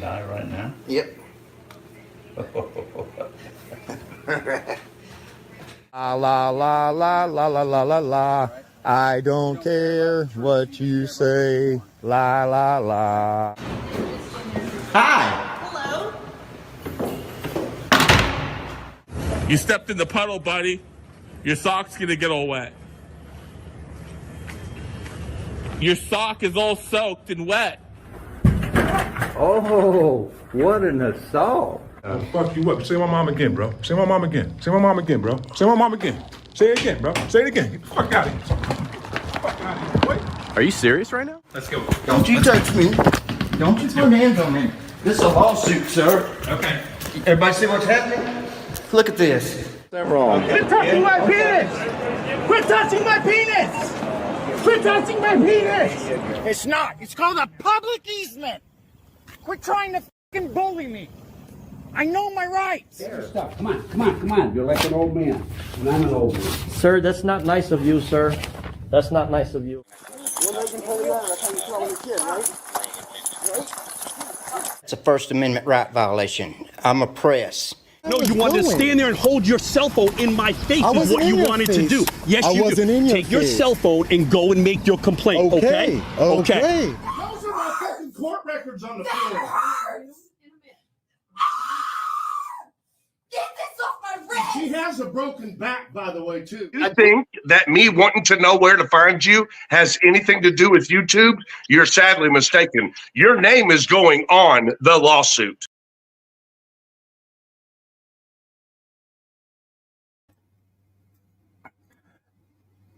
guy right now? Yep. La la la la la la la la la. I don't care what you say. La la la. Hi. Hello. You stepped in the puddle, buddy. Your sock's gonna get all wet. Your sock is all soaked and wet. Oh, what an assault. Fuck you up. Say my mom again, bro. Say my mom again. Say my mom again, bro. Say my mom again. Say it again, bro. Say it again. Get the fuck out of here. Fuck out of here. Wait. Are you serious right now? Let's go. Don't you touch me. Don't you put hands on me. This is a lawsuit, sir. Okay. Everybody see what's happening? Look at this. They're wrong. Quit touching my penis! Quit touching my penis! Quit touching my penis! It's not. It's called a public easement. Quit trying to fucking bully me. I know my rights. Stop. Come on. You're like an old man, and I'm an old man. Sir, that's not nice of you, sir. That's not nice of you. It's a First Amendment right violation. I'm a press. No, you wanted to stand there and hold your cell phone in my face is what you wanted to do. Yes, you do. Take your cell phone and go and make your complaint, okay? Okay. Those are my fucking court records on the floor. Get this off my wrist! She has a broken back, by the way, too. I think that me wanting to know where to find you has anything to do with YouTube. You're sadly mistaken. Your name is going on the lawsuit.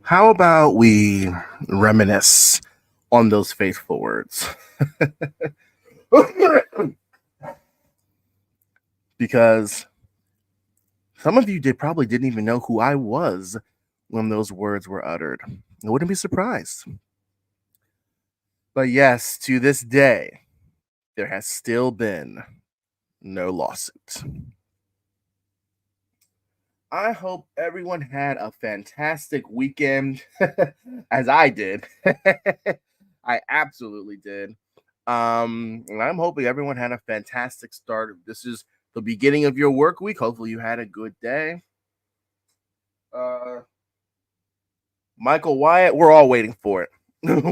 How about we reminisce on those faithful words? Because some of you probably didn't even know who I was when those words were uttered. I wouldn't be surprised. But yes, to this day, there has still been no lawsuit. I hope everyone had a fantastic weekend, as I did. I absolutely did. And I'm hoping everyone had a fantastic start. This is the beginning of your work week. Hopefully you had a good day. Michael Wyatt, we're all waiting for it.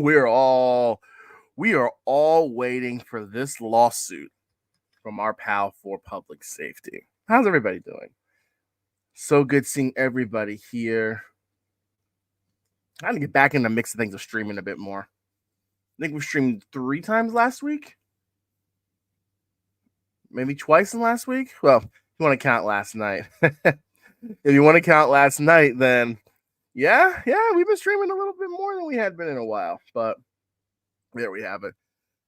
we are all waiting for this lawsuit from our pal for public safety. How's everybody doing? So good seeing everybody here. I gotta get back in the mix of things of streaming a bit more. I think we streamed 3 times last week. Maybe twice in last week. Well, if you want to count last night. If you want to count last night, then yeah, we've been streaming a little bit more than we had been in a while. But there we have it.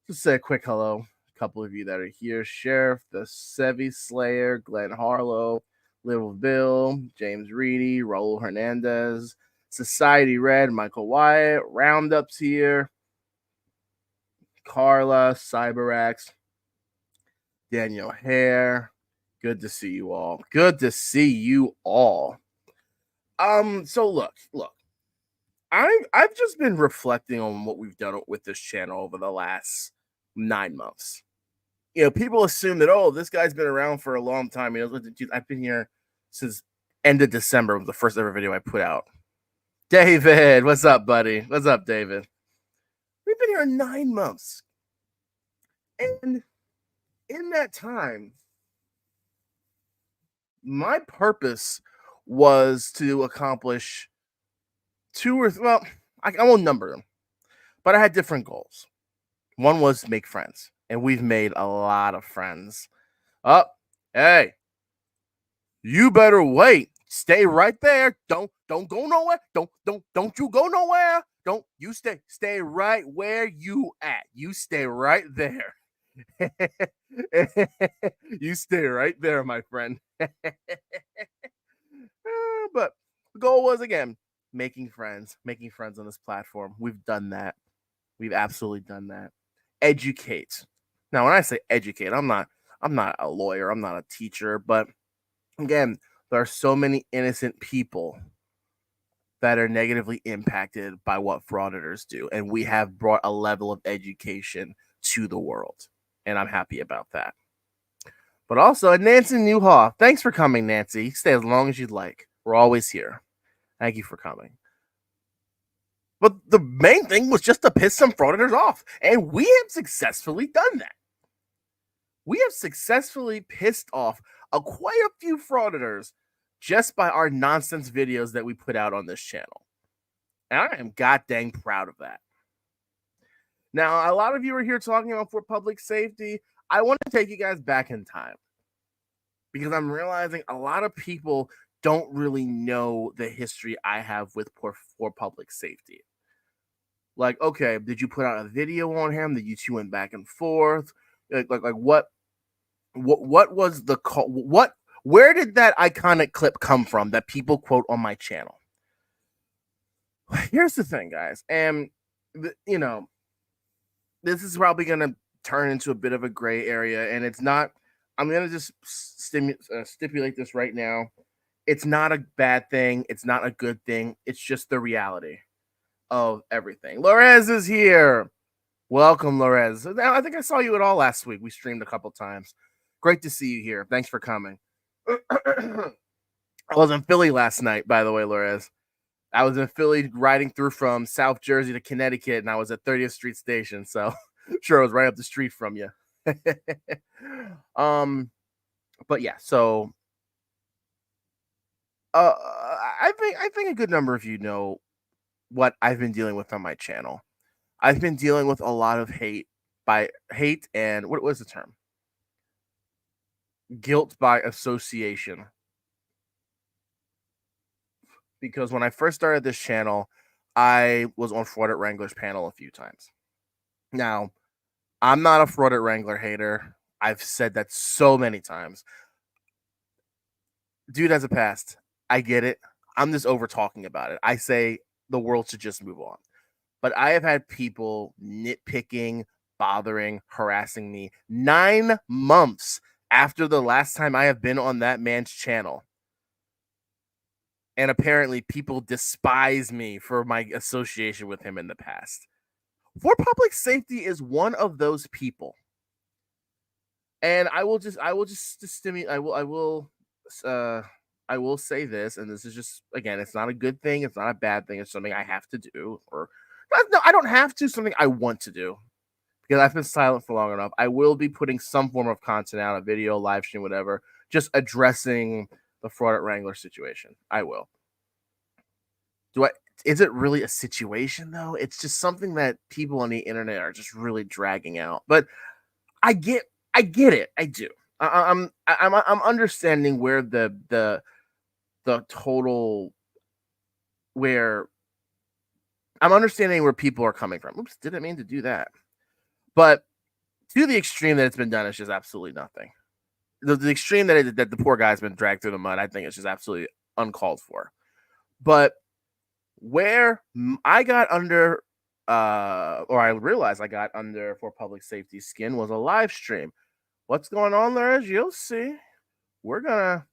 Just say a quick hello. A couple of you that are here. Sheriff, the Sevi Slayer, Glenn Harlow, Little Bill, James Reedy, Raul Hernandez, Society Red, Michael Wyatt, Roundups here, Carla, Cyberax, Daniel Hare. Good to see you all. Good to see you all. So look. I've just been reflecting on what we've done with this channel over the last 9 months. You know, people assume that, oh, this guy's been around for a long time. You know, I've been here since end of December was the first ever video I put out. David, what's up, buddy? What's up, David? We've been here 9 months. And in that time, my purpose was to accomplish I won't number them, but I had different goals. One was to make friends, and we've made a lot of friends. Oh, hey, you better wait. Stay right there. Don't go nowhere. Don't you go nowhere. Don't you stay right where you at. You stay right there. You stay right there, my friend. But the goal was, again, making friends on this platform. We've done that. We've absolutely done that. Educate. Now, when I say educate, I'm not a lawyer. I'm not a teacher. But again, there are so many innocent people that are negatively impacted by what frauditors do. And we have brought a level of education to the world. and I'm happy about that. But also, Nancy Newhoff, thanks for coming, Nancy. Stay as long as you'd like. We're always here. Thank you for coming. But the main thing was just to piss some frauditors off, and we have successfully done that. We have successfully pissed off quite a few frauditors just by our nonsense videos that we put out on this channel. And I am god dang proud of that. Now, a lot of you are here talking about for public safety. I want to take you guys back in time because I'm realizing a lot of people don't really know the history I have with for public safety. Like, okay, did you put out a video on him? Did you two went back and forth? Like what was the call? Where did that iconic clip come from that people quote on my channel? Here's the thing, guys, and you know, this is probably gonna turn into a bit of a gray area, and it's not. I'm gonna just stipulate this right now. It's not a bad thing. It's not a good thing. It's just the reality of everything. Lorez is here. Welcome, Lorez. I think I saw you at all last week. We streamed a couple times. Great to see you here. Thanks for coming. I was in Philly last night, by the way, Lorez. I was in Philly riding through from South Jersey to Connecticut, and I was at 30th Street Station. So sure, I was right up the street from you. But yeah, so I think a good number of you know what I've been dealing with on my channel. I've been dealing with a lot of hate and what was the term? Guilt by association. Because when I first started this channel, I was on Fraudit Wrangler's panel a few times. Now, I'm not a Fraudit Wrangler hater. I've said that so many times. Dude has a past. I get it. I'm just over talking about it. I say the world should just move on. But I have had people nitpicking, bothering, harassing me 9 months after the last time I have been on that man's channel. And apparently people despise me for my association with him in the past. For Public Safety is one of those people. And I will say this, and this is just, again, it's not a good thing, it's not a bad thing, it's something I have to do, or no, I don't have to, something I want to do. Because I've been silent for long enough. I will be putting some form of content out, a video, live stream, whatever, just addressing the Fraudit Wrangler situation. I will. Is it really a situation though? It's just something that people on the internet are just really dragging out. But I get it. I do. I'm understanding where the total where I'm understanding where people are coming from. Oops, didn't mean to do that. But to the extreme that it's been done, it's just absolutely nothing. The extreme that the poor guy's been dragged through the mud, I think it's just absolutely uncalled for. But where I got under, or I realized I got under for Public Safety skin was a live stream. What's going on there? As you'll see, we're gonna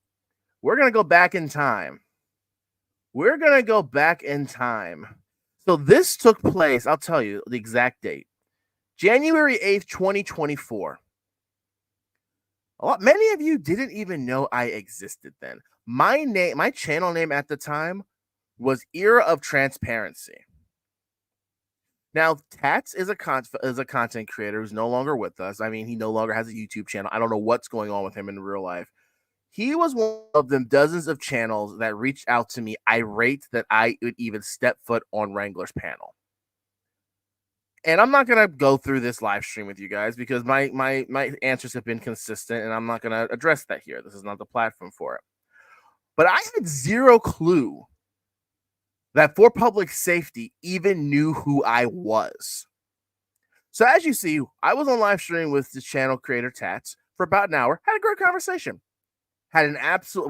go back in time. We're gonna go back in time. So this took place. I'll tell you the exact date. January 8th, 2024. Many of you didn't even know I existed then. My channel name at the time was Era of Transparency. Now, Tats is a content creator who's no longer with us. I mean, he no longer has a YouTube channel. I don't know what's going on with him in real life. He was one of them dozens of channels that reached out to me irate that I would even step foot on Wrangler's panel. And I'm not gonna go through this live stream with you guys because my answers have been consistent, and I'm not gonna address that here. This is not the platform for it. But I had zero clue that For Public Safety even knew who I was. So as you see, I was on live stream with the channel creator Tats for about an hour. Had a great conversation. We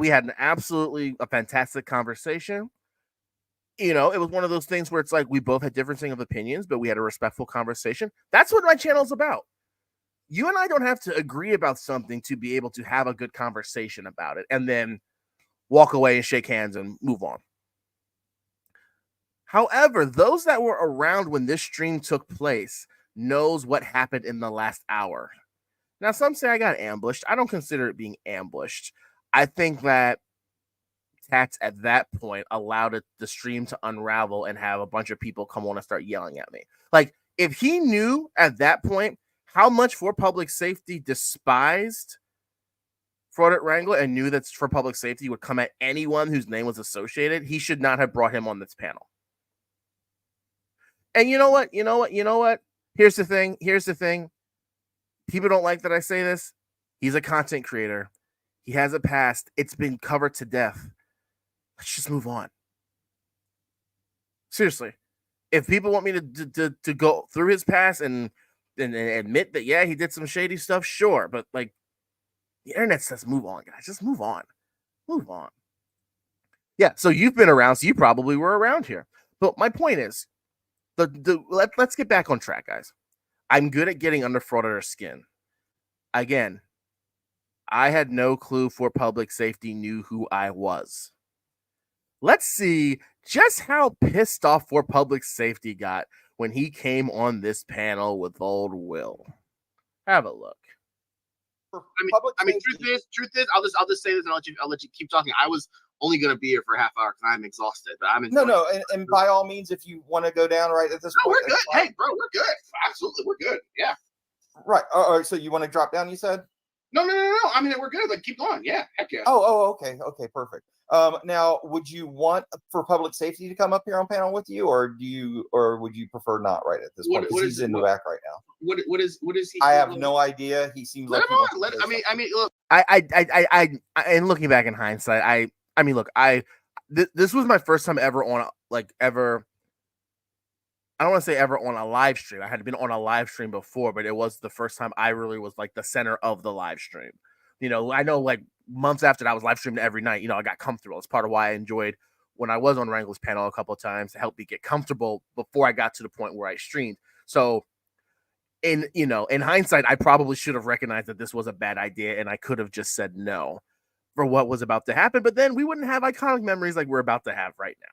had an absolutely fantastic conversation. You know, it was one of those things where it's like we both had differences of opinions, but we had a respectful conversation. That's what my channel is about. You and I don't have to agree about something to be able to have a good conversation about it and then walk away and shake hands and move on. However, those that were around when this stream took place knows what happened in the last hour. Now, some say I got ambushed. I don't consider it being ambushed. I think that Tats at that point allowed the stream to unravel and have a bunch of people come on and start yelling at me. Like, if he knew at that point how much For Public Safety despised Fraudit Wrangler and knew that For Public Safety would come at anyone whose name was associated, he should not have brought him on this panel. And you know what? Here's the thing. People don't like that I say this. He's a content creator. He has a past. It's been covered to death. Let's just move on. Seriously. If people want me to go through his past and admit that, yeah, he did some shady stuff, sure. But, like, the internet says move on, guys. Just move on. Move on. Yeah, so you've been around, so you probably were around here. But my point is, let's get back on track, guys. I'm good at getting under frauditor's skin. Again, I had no clue For Public Safety knew who I was. Let's see just how pissed off For Public Safety got when he came on this panel with old Will. Have a look. Truth is, I'll just say this and I'll let you keep talking. I was only going to be here for a half hour because I'm exhausted. But I'm and by all means, if you want to go down right at this point, we're good. Hey, bro, we're good. Absolutely, we're good. Yeah. Right. All right. So you want to drop down? You said. No. I mean, we're good. Like, keep going. Yeah. Heck yeah. Okay. Perfect. Now, would you want For Public Safety to come up here on panel with you, or would you prefer not right at this point? Because he's in the back right now. What is he? I have no idea. He seems like he wants to say I mean, look. I and looking back in hindsight, I mean, look, this was my first time ever on I don't want to say ever on a live stream. I had been on a live stream before, but it was the first time I really was like the center of the live stream. You know, I know like months after that, I was live streaming every night. You know, I got comfortable. It's part of why I enjoyed when I was on Wrangler's panel a couple of times to help me get comfortable before I got to the point where I streamed. So in hindsight, I probably should have recognized that this was a bad idea and I could have just said no for what was about to happen. But then we wouldn't have iconic memories like we're about to have right now.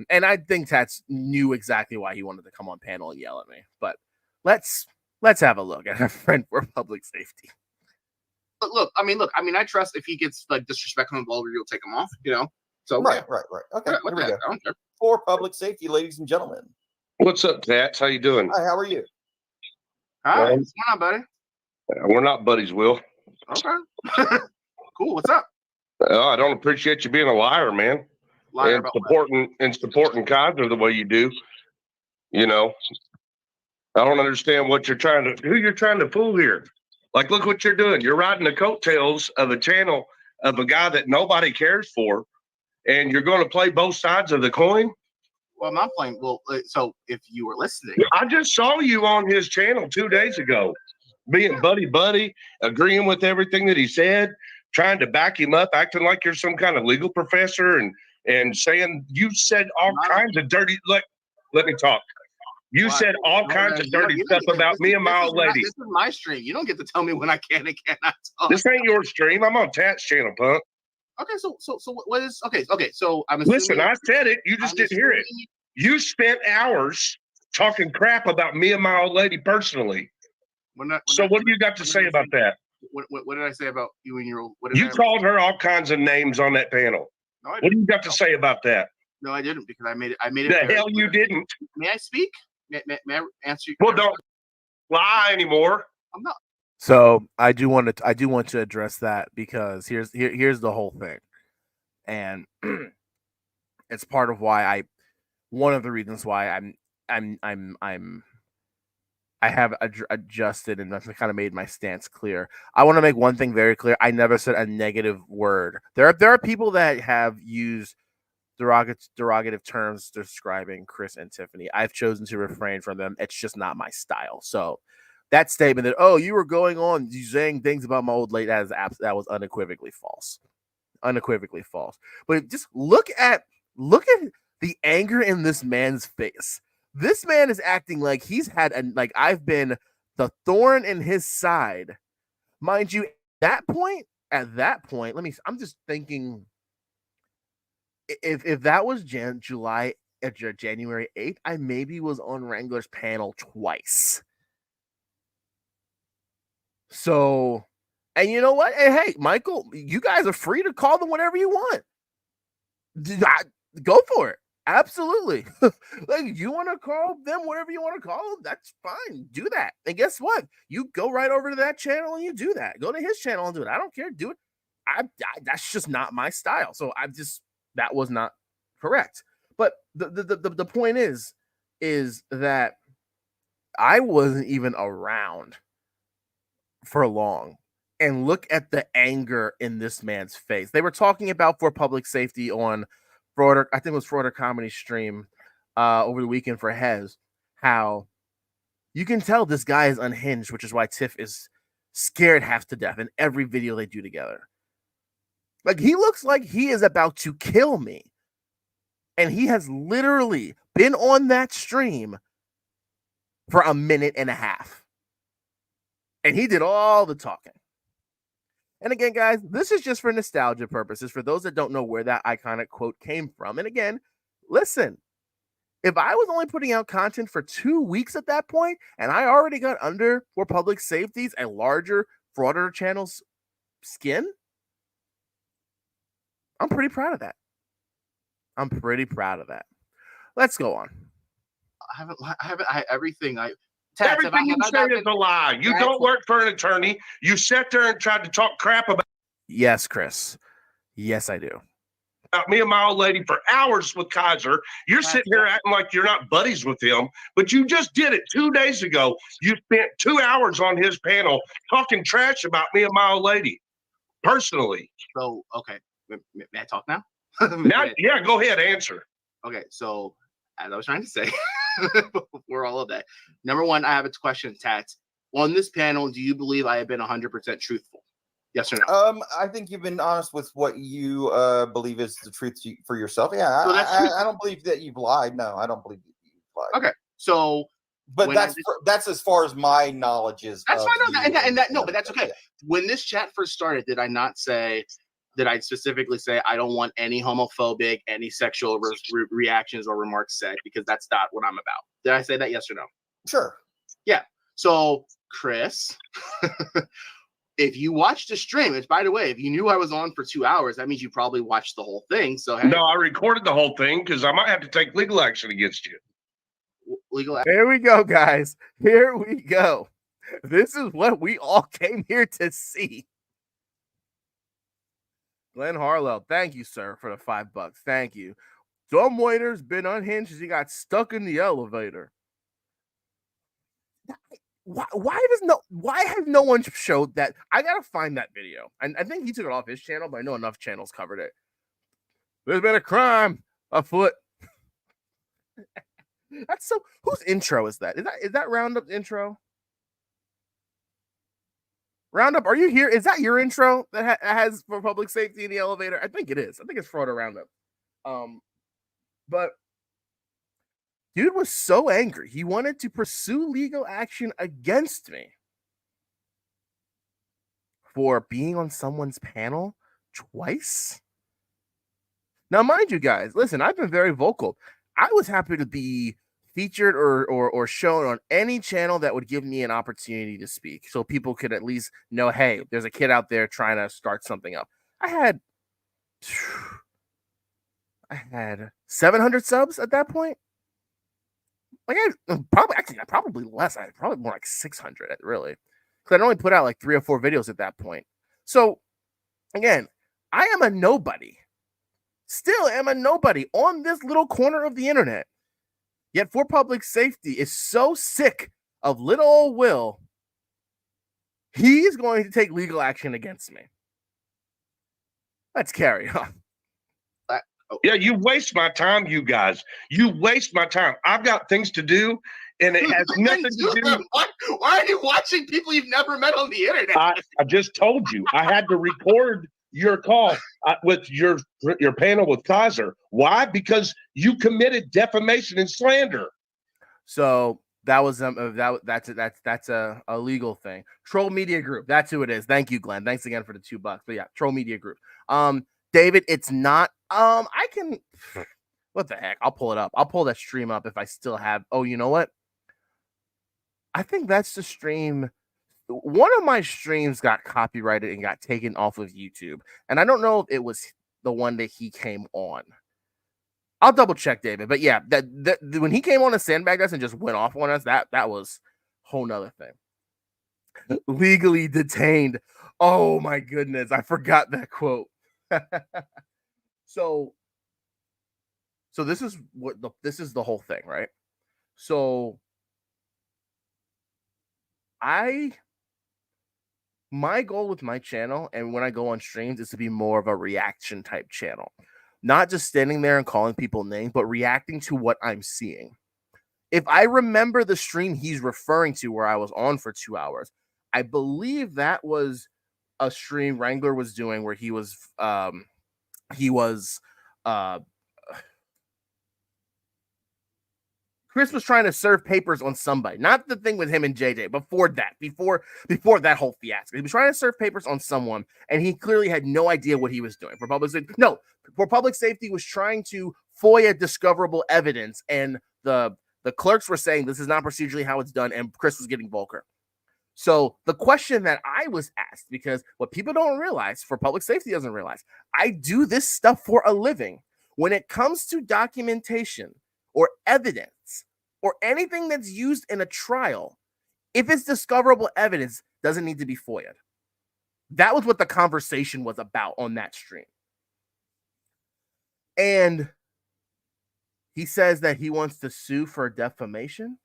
And I think Tats knew exactly why he wanted to come on panel and yell at me. But let's have a look at our friend For Public Safety. Look. I mean, I trust if he gets like disrespectful and vulgar, you'll take him off. You know. So right. Okay, here we go. For Public Safety, ladies and gentlemen. What's up, Tats? How you doing? Hi. How are you? Hi. What's going on, buddy? We're not buddies, Will. Okay. Cool. What's up? I don't appreciate you being a liar, man. Liar and supporting Kaiser the way you do. You know, I don't understand who you're trying to fool here. Like, look what you're doing. You're riding the coattails of a channel of a guy that nobody cares for, and you're going to play both sides of the coin. Well, I'm not playing. Well, so if you were listening, I just saw you on his channel 2 days ago, being buddy, agreeing with everything that he said, trying to back him up, acting like you're some kind of legal professor, and saying you said all kinds of dirty. Let me talk. You said all kinds of dirty stuff about me and my old lady. This is my stream. You don't get to tell me when I can and cannot talk. This ain't your stream. I'm on Tat's channel, punk. Okay, so what is okay? So I'm listen. I said it. You just didn't hear it. You spent hours talking crap about me and my old lady personally. So what do you got to say about that? What did I say about you and your old? You called her all kinds of names on that panel. No, I didn't. What do you got to say about that? No, I didn't, because I made it. The hell you didn't. May I speak? May I answer you? Well, don't lie anymore. I'm not. So I do want to address that, because here's the whole thing, and it's part of why one of the reasons why I have adjusted and I've kind of made my stance clear. I want to make one thing very clear. I never said a negative word. There are people that have used derogative terms describing Chris and Tiffany. I've chosen to refrain from them. It's just not my style. So that statement that, oh, you were going on saying things about my old lady, that was unequivocally false. Unequivocally false. But just look at the anger in this man's face. This man is acting like he's had I've been the thorn in his side. Mind you, at that point, I'm just thinking, if that was January 8th, I maybe was on Wrangler's panel twice. So, and you know what? Hey, Michael, you guys are free to call them whatever you want. Go for it. Absolutely. Like, you want to call them whatever you want to call them, that's fine. Do that. And guess what? You go right over to that channel and you do that. Go to his channel and do it. I don't care. Do it. That's just not my style. So that was not correct. But the point is that I wasn't even around for long. And look at the anger in this man's face. They were talking about for public safety on Frauder, I think it was Frauder Comedy Stream over the weekend for Hez, how you can tell this guy is unhinged, which is why Tiff is scared half to death in every video they do together. Like, he looks like he is about to kill me. And he has literally been on that stream for a minute and a half. And he did all the talking. And again, guys, this is just for nostalgia purposes, for those that don't know where that iconic quote came from. And again, listen, if I was only putting out content for 2 weeks at that point, and I already got under for public safeties a larger frauder channel's skin, I'm pretty proud of that. Let's go on. Everything Everything you say is a lie. You don't work for an attorney. You sat there and tried to talk crap about. Yes, Chris. Yes, I do. About me and my old lady for hours with Kaiser. You're sitting here acting like you're not buddies with him, but you just did it 2 days ago. You spent 2 hours on his panel talking trash about me and my old lady, personally. So, okay, may I talk now? Yeah, go ahead, answer. Okay, so as I was trying to say before all of that, number one, I have a question, Tats. On this panel, do you believe I have been 100% truthful? Yes or no? I think you've been honest with what you believe is the truth for yourself. Yeah, So I don't believe that you've lied. No, I don't believe that you've lied. Okay, so, but that's as far as my knowledge is. That's fine. No, but that's okay. When this chat first started, did I specifically say I don't want any homophobic, any sexual reactions or remarks said, because that's not what I'm about? Did I say that? Yes or no? Sure. Yeah. So, Chris, if you watched the stream, and by the way, if you knew I was on for 2 hours, that means you probably watched the whole thing. So hey, no, I recorded the whole thing because I might have to take legal action against you. Legal action. Here we go, guys. Here we go. This is what we all came here to see. Glenn Harlow, thank you, sir, for the $5. Thank you. Dumb waiter's been unhinged as he got stuck in the elevator. Why has no one showed that? I gotta find that video. And I think he took it off his channel, but I know enough channels covered it. There's been a crime afoot. That's so. Whose intro is that? Is that Roundup's intro? Roundup, are you here? Is that your intro that has for public safety in the elevator? I think it is. I think it's Fraud Roundup. But dude was so angry. He wanted to pursue legal action against me for being on someone's panel twice. Now, mind you guys, listen, I've been very vocal. I was happy to be featured or shown on any channel that would give me an opportunity to speak, so people could at least know, hey, there's a kid out there trying to start something up. I had 700 subs at that point. Like, probably less. I probably more like 600, really, because I'd only put out like 3 or 4 videos at that point. So again, I am a nobody. Still am a nobody on this little corner of the internet. Yet for public safety is so sick of little old Will, he's going to take legal action against me. Let's carry on. Yeah, you waste my time, you guys. You waste my time. I've got things to do, and it has nothing to do. Why are you watching people you've never met on the internet? I just told you. I had to record your call with your panel with Kaiser. Why? Because you committed defamation and slander. So that was that's a legal thing. Troll Media Group. That's who it is. Thank you, Glenn. Thanks again for the $2. But yeah, Troll Media Group. David, it's not. I can. What the heck? I'll pull it up. I'll pull that stream up if I still have. Oh, you know what? I think that's the stream one of my streams got copyrighted and got taken off of YouTube. And I don't know if it was the one that he came on. I'll double check, David. But yeah, that when he came on to sandbag us and just went off on us, that was a whole nother thing. Legally detained. Oh my goodness, I forgot that quote. So this is the whole thing, right? So my goal with my channel and when I go on streams is to be more of a reaction type channel. Not just standing there and calling people names, but reacting to what I'm seeing. If I remember the stream he's referring to where I was on for 2 hours, I believe that was a stream Wrangler was doing where he was Chris was trying to serve papers on somebody, not the thing with him and JJ. Before that whole fiasco, he was trying to serve papers on someone, and he clearly had no idea what he was doing. For public safety was trying to FOIA discoverable evidence, and the clerks were saying this is not procedurally how it's done, and Chris was getting vulgar. So the question that I was asked, because what people don't realize, for public safety doesn't realize, I do this stuff for a living. When it comes to documentation or evidence or anything that's used in a trial, if it's discoverable evidence, doesn't need to be FOIA'd. That was what the conversation was about on that stream. And he says that he wants to sue for defamation.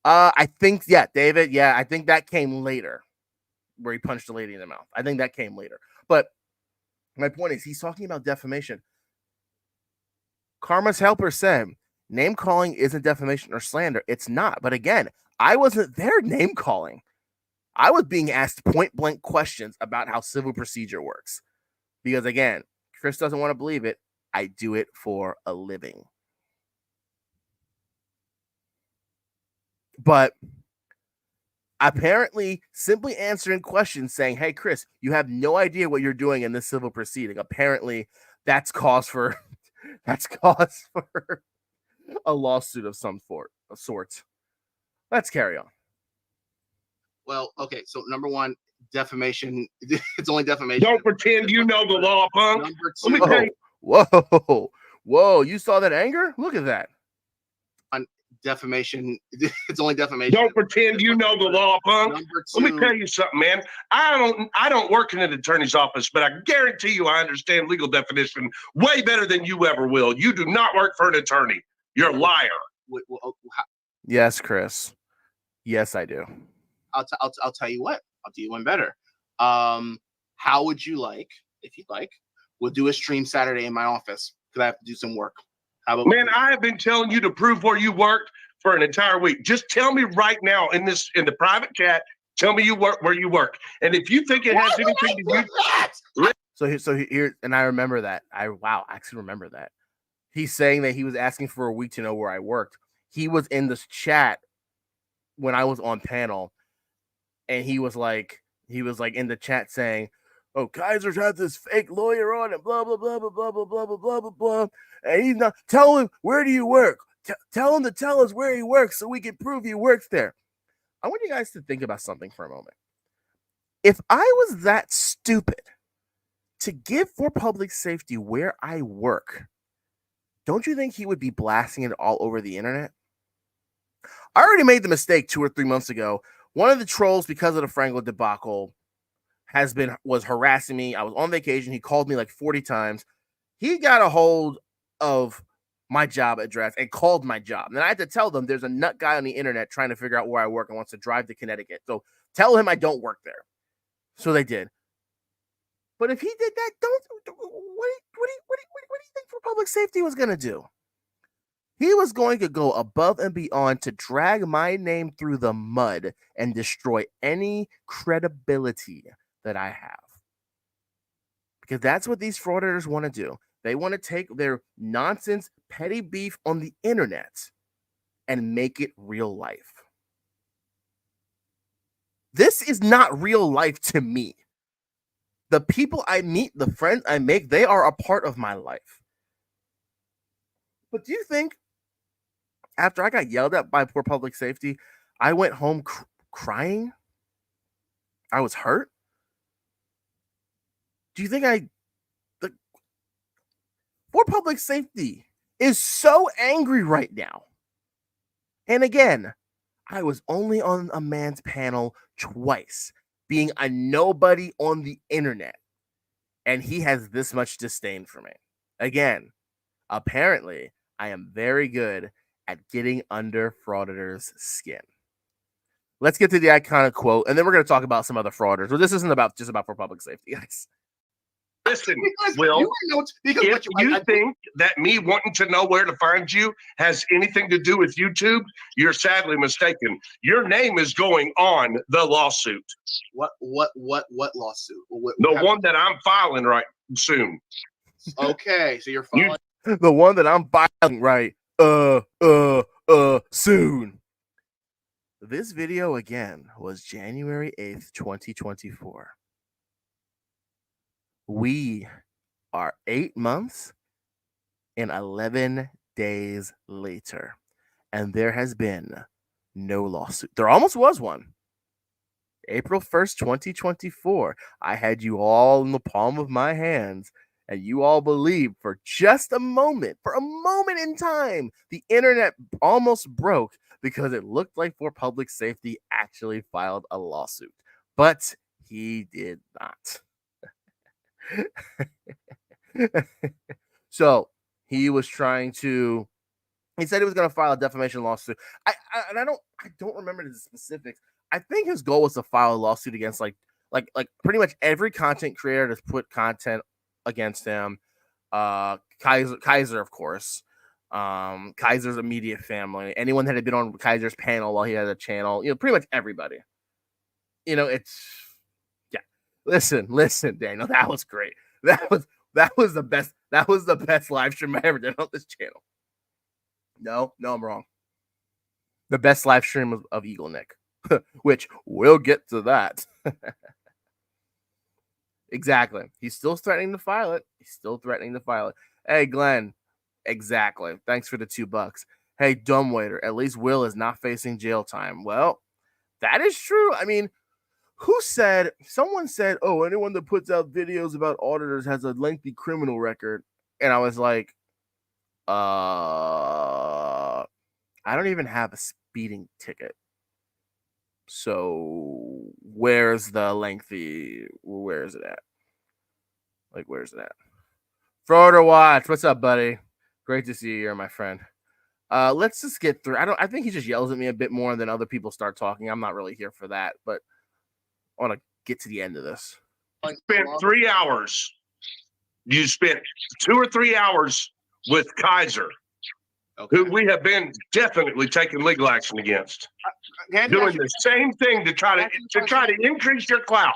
I think, yeah, David, yeah, I think that came later, where he punched a lady in the mouth. I think that came later. But my point is, he's talking about defamation. Karma's helper said, name calling isn't defamation or slander. It's not. But again, I wasn't there name calling. I was being asked point blank questions about how civil procedure works. Because again, Chris doesn't want to believe it. I do it for a living. But apparently, simply answering questions saying, hey, Chris, you have no idea what you're doing in this civil proceeding. Apparently, that's cause for a lawsuit of some sort. Let's carry on. Well, okay. So number one, defamation. It's only defamation. Don't pretend you know the law, punk. Number Let me two, tell you. Whoa! You saw that anger? Look at that. on defamation. It's only defamation. Don't pretend you know the law, punk. Number Let me two, tell you something, man. I don't work in an attorney's office, but I guarantee you I understand legal definition way better than you ever will. You do not work for an attorney. You're a liar. Yes, Chris. Yes, I do. I'll tell you what. I'll do you one better. How would you like, if you'd like, we'll do a stream Saturday in my office because I have to do some work. How about Man, I have been telling you to prove where you worked for an entire week. Just tell me right now in the private chat. Tell me where you work, and if you think it has anything to do. So here, and I remember that. I actually remember that. He's saying that he was asking for a week to know where I worked. He was in this chat when I was on panel, and he was like in the chat saying, "Oh, Kaiser's had this fake lawyer on and blah blah blah blah blah blah blah blah blah blah blah." And he's not tell him where do you work. Tell him to tell us where he works so we can prove he works there. I want you guys to think about something for a moment. If I was that stupid to give for public safety where I work, don't you think he would be blasting it all over the internet? I already made the mistake 2 or 3 months ago. One of the trolls, because of the Franco debacle, was harassing me. I was on vacation. He called me like 40 times. He got a hold of my job address and called my job. And then I had to tell them there's a nut guy on the internet trying to figure out where I work and wants to drive to Connecticut. So tell him I don't work there. So they did. But if he did that, what do you think for public safety was going to do? He was going to go above and beyond to drag my name through the mud and destroy any credibility that I have. Because that's what these frauditors want to do. They want to take their nonsense, petty beef on the internet and make it real life. This is not real life to me. The people I meet, the friends I make, they are a part of my life. But do you think after I got yelled at by poor public safety, I went home crying? I was hurt? Do you think for public safety is so angry right now? And again, I was only on a man's panel twice, being a nobody on the internet, and he has this much disdain for me. Again, apparently, I am very good at getting under frauditors' skin. Let's get to the iconic quote, and then we're going to talk about some other frauditors. Well, this isn't just about for public safety, guys. Listen, Will, if you think that me wanting to know where to find you has anything to do with YouTube, you're sadly mistaken. Your name is going on the lawsuit. What lawsuit? The one that I'm filing right soon. Okay, so you're filing the one that I'm filing right soon. This video again was January 8th, 2024. We are 8 months and 11 days later, and there has been no lawsuit. There almost was one. April 1st, 2024. I had you all in the palm of my hands, and you all believed for a moment in time, the internet almost broke because it looked like For Public Safety actually filed a lawsuit. But he did not. So he was trying to. He said he was going to file a defamation lawsuit. I don't remember the specifics. I think his goal was to file a lawsuit against like pretty much every content creator that's put content against him. Kaiser, of course. Kaiser's immediate family. Anyone that had been on Kaiser's panel while he had a channel. Pretty much everybody. It's. Listen, Daniel, that was great. That was the best. That was the best live stream I ever did on this channel. No, I'm wrong. The best live stream of Eagle Nick, which we'll get to that. Exactly. He's still threatening to file it. Hey, Glenn. Exactly. Thanks for the $2. Hey, dumbwaiter. At least Will is not facing jail time. Well, that is true. I mean, someone said, oh, anyone that puts out videos about auditors has a lengthy criminal record. And I was like, I don't even have a speeding ticket. So where's it at? Where's it at? Frauder Watch, what's up, buddy? Great to see you here, my friend. Let's just get through. I think he just yells at me a bit more than other people start talking. I'm not really here for that, but I want to get to the end of this. You spent 3 hours. You spent 2 or 3 hours with Kaiser, who we have been definitely taking legal action against, doing the same thing to try to increase your clout.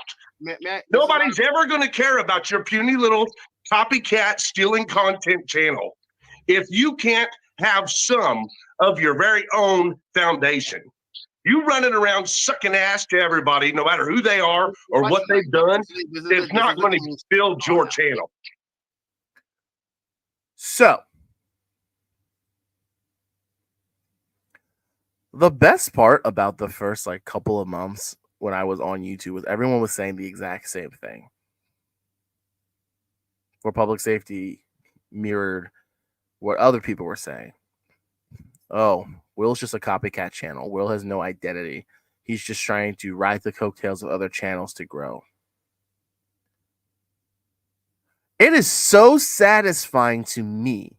Nobody's ever going to care about your puny little copycat stealing content channel if you can't have some of your very own foundation. You running around sucking ass to everybody, no matter who they are or what they've done, is not going to build your channel. So, the best part about the first couple of months when I was on YouTube was everyone was saying the exact same thing. For public safety mirrored what other people were saying. Oh, Will's just a copycat channel. Will has no identity. He's just trying to ride the coattails of other channels to grow. It is so satisfying to me,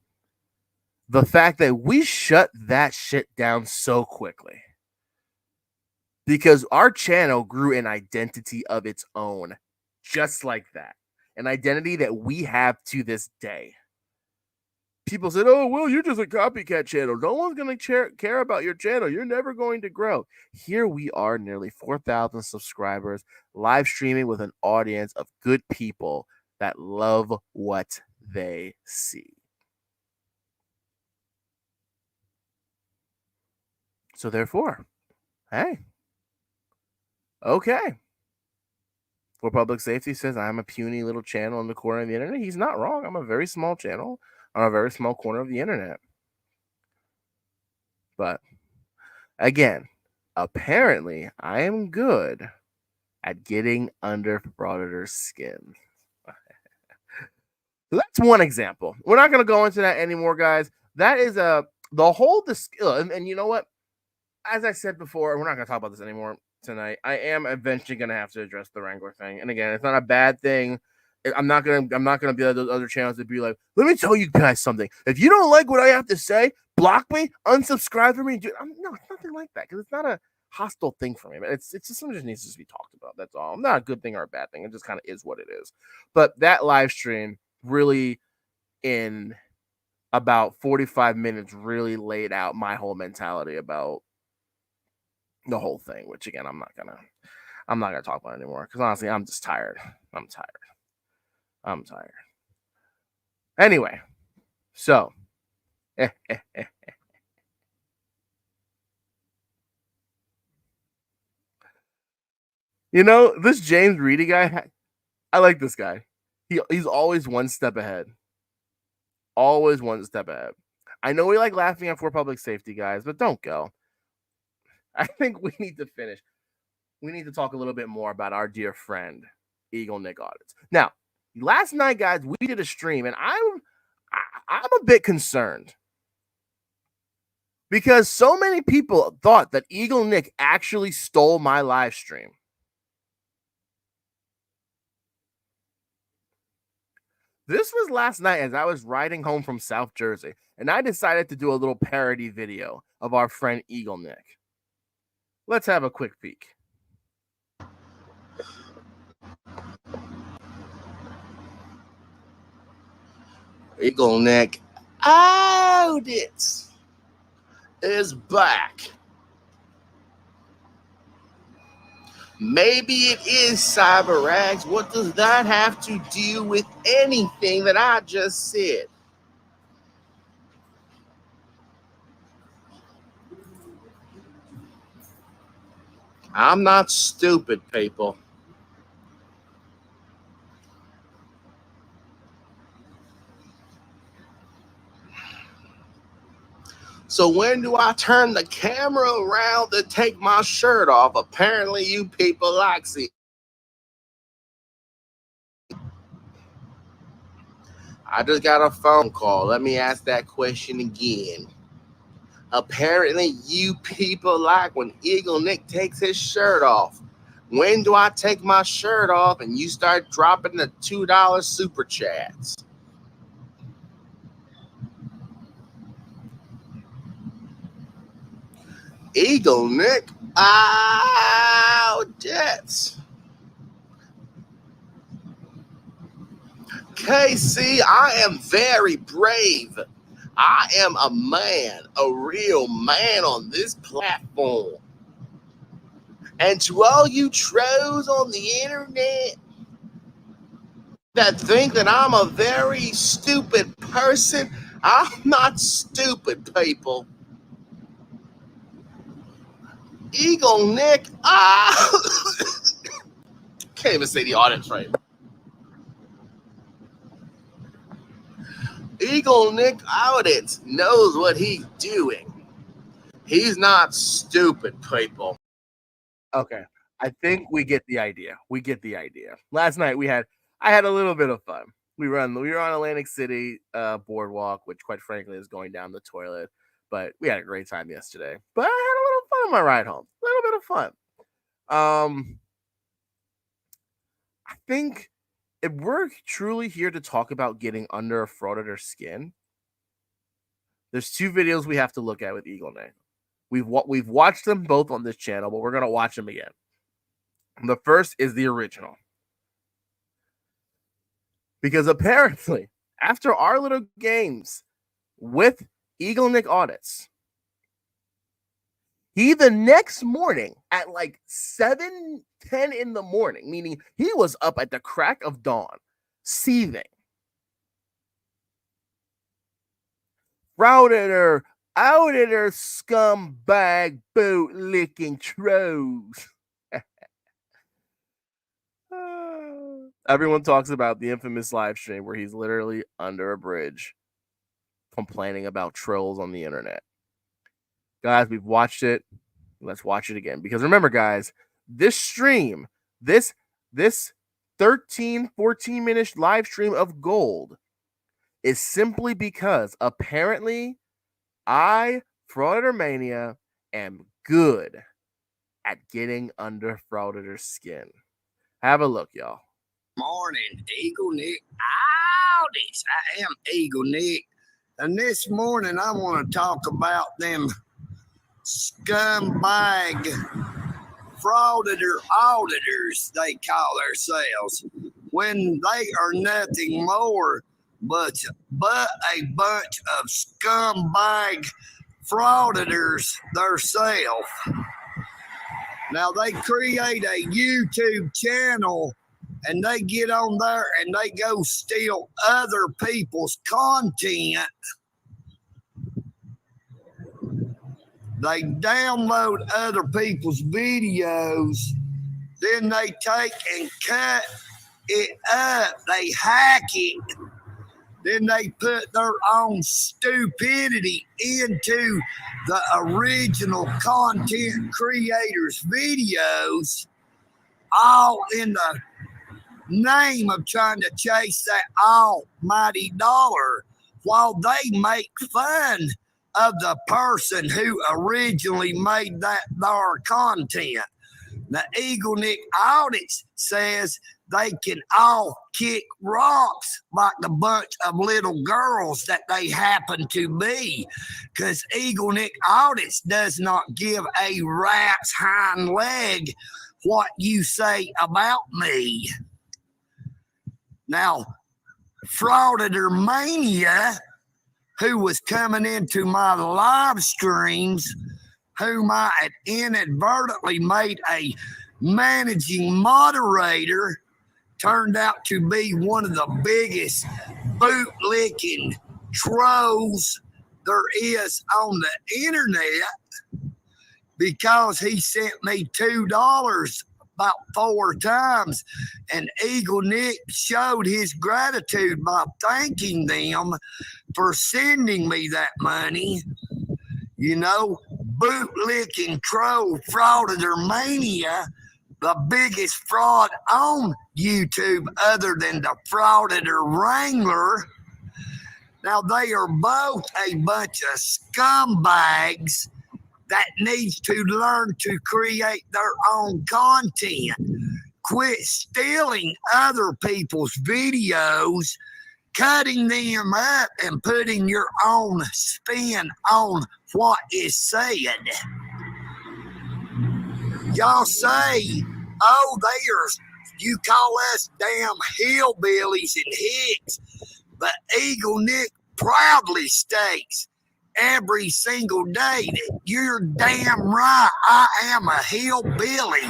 the fact that we shut that shit down so quickly. Because our channel grew an identity of its own, just like that. An identity that we have to this day. People said, oh, Will, you're just a copycat channel. No one's going to care about your channel. You're never going to grow. Here we are, nearly 4,000 subscribers, live streaming with an audience of good people that love what they see. So therefore, hey, okay. For public safety says I'm a puny little channel in the corner of the internet. He's not wrong. I'm a very small channel on a very small corner of the internet. But again, apparently I am good at getting under frauditors' skin. So that's one example. We're not going to go into that anymore, guys. That is the whole and you know what? As I said before, we're not going to talk about this anymore tonight. I am eventually going to have to address the Wrangler thing. And again, it's not a bad thing. I'm not gonna be like those other channels to be like, let me tell you guys something. If you don't like what I have to say, block me, unsubscribe from me. No, it's nothing like that because it's not a hostile thing for me. But it's just something that needs to be talked about. That's all. Not a good thing or a bad thing. It just kind of is what it is. But that live stream really, in about 45 minutes, really laid out my whole mentality about the whole thing. Which again, I'm not gonna talk about it anymore because honestly, I'm just tired. I'm tired. Anyway, so you know, this James Reedy guy, I like this guy. He's always one step ahead. Always one step ahead. I know we like laughing at for public safety guys, but don't go. I think we need to finish. We need to talk a little bit more about our dear friend, Eagle Nick Audits. Now, last night, guys, we did a stream, and I'm a bit concerned because so many people thought that Eagle Nick actually stole my live stream. This was last night as I was riding home from South Jersey, and I decided to do a little parody video of our friend Eagle Nick. Let's have a quick peek. Eagle Nick Audits is back. Maybe it is CyberRags. What does that have to do with anything that I just said? I'm not stupid, people. So when do I turn the camera around to take my shirt off? Apparently you people like it. I just got a phone call. Let me ask that question again. Apparently you people like when Eagle Nick takes his shirt off. When do I take my shirt off and you start dropping the $2 super chats? Eagle Nick Audits. KC, I am very brave. I am a man, a real man on this platform. And to all you trolls on the internet that think that I'm a very stupid person, I'm not stupid, people. Eagle Nick, can't even say the audience right. Eagle Nick Audits knows what he's doing. He's not stupid, people. Okay, I think we get the idea. Last night I had a little bit of fun. We were on Atlantic City boardwalk, which quite frankly is going down the toilet. But we had a great time yesterday. But I had a little fun on my ride home. A little bit of fun. I think if we're truly here to talk about getting under a frauditor's skin, there's two videos we have to look at with Eagle Nick. We've watched them both on this channel, but we're going to watch them again. The first is the original. Because apparently, after our little games with Eagle Nick Audits, he the next morning at like 7:10 in the morning, meaning he was up at the crack of dawn, seething. Frauditor, auditor, scumbag, boot-licking trolls. Everyone talks about the infamous live stream where he's literally under a bridge complaining about trolls on the internet. Guys, we've watched it. Let's watch it again. Because remember, guys, this stream This 13, 14-minute live stream of gold is simply because apparently I, Frauditor Mania, am good at getting under Frauditor's skin. Have a look, y'all. Morning, Eagle Nick. Howdies. I am Eagle Nick. And this morning I want to talk about them scumbag frauditor auditors, they call themselves, when they are nothing more but a bunch of scumbag frauditors themselves. Now they create a YouTube channel and they get on there and they go steal other people's content. They download other people's videos, then they take and cut it up. They hack it. Then they put their own stupidity into the original content creators' videos, all in the name of trying to chase that almighty dollar, while they make fun of the person who originally made that their content. The Eagle Nick Audits says they can all kick rocks like the bunch of little girls that they happen to be, because Eagle Nick Audits does not give a rat's hind leg what you say about me. Now, Frauditor Mania, who was coming into my live streams, whom I had inadvertently made a managing moderator, turned out to be one of the biggest bootlicking trolls there is on the internet, because he sent me $2 about 4 times, and Eagle Nick showed his gratitude by thanking them for sending me that money. You know, bootlicking troll Frauditor Mania, the biggest fraud on YouTube other than the Frauditor Wrangler. Now, they are both a bunch of scumbags that needs to learn to create their own content. Quit stealing other people's videos, cutting them up, and putting your own spin on what is said. Y'all say, oh, you call us damn hillbillies and hicks, but Eagle Nick proudly states every single day that you're damn right, I am a hillbilly,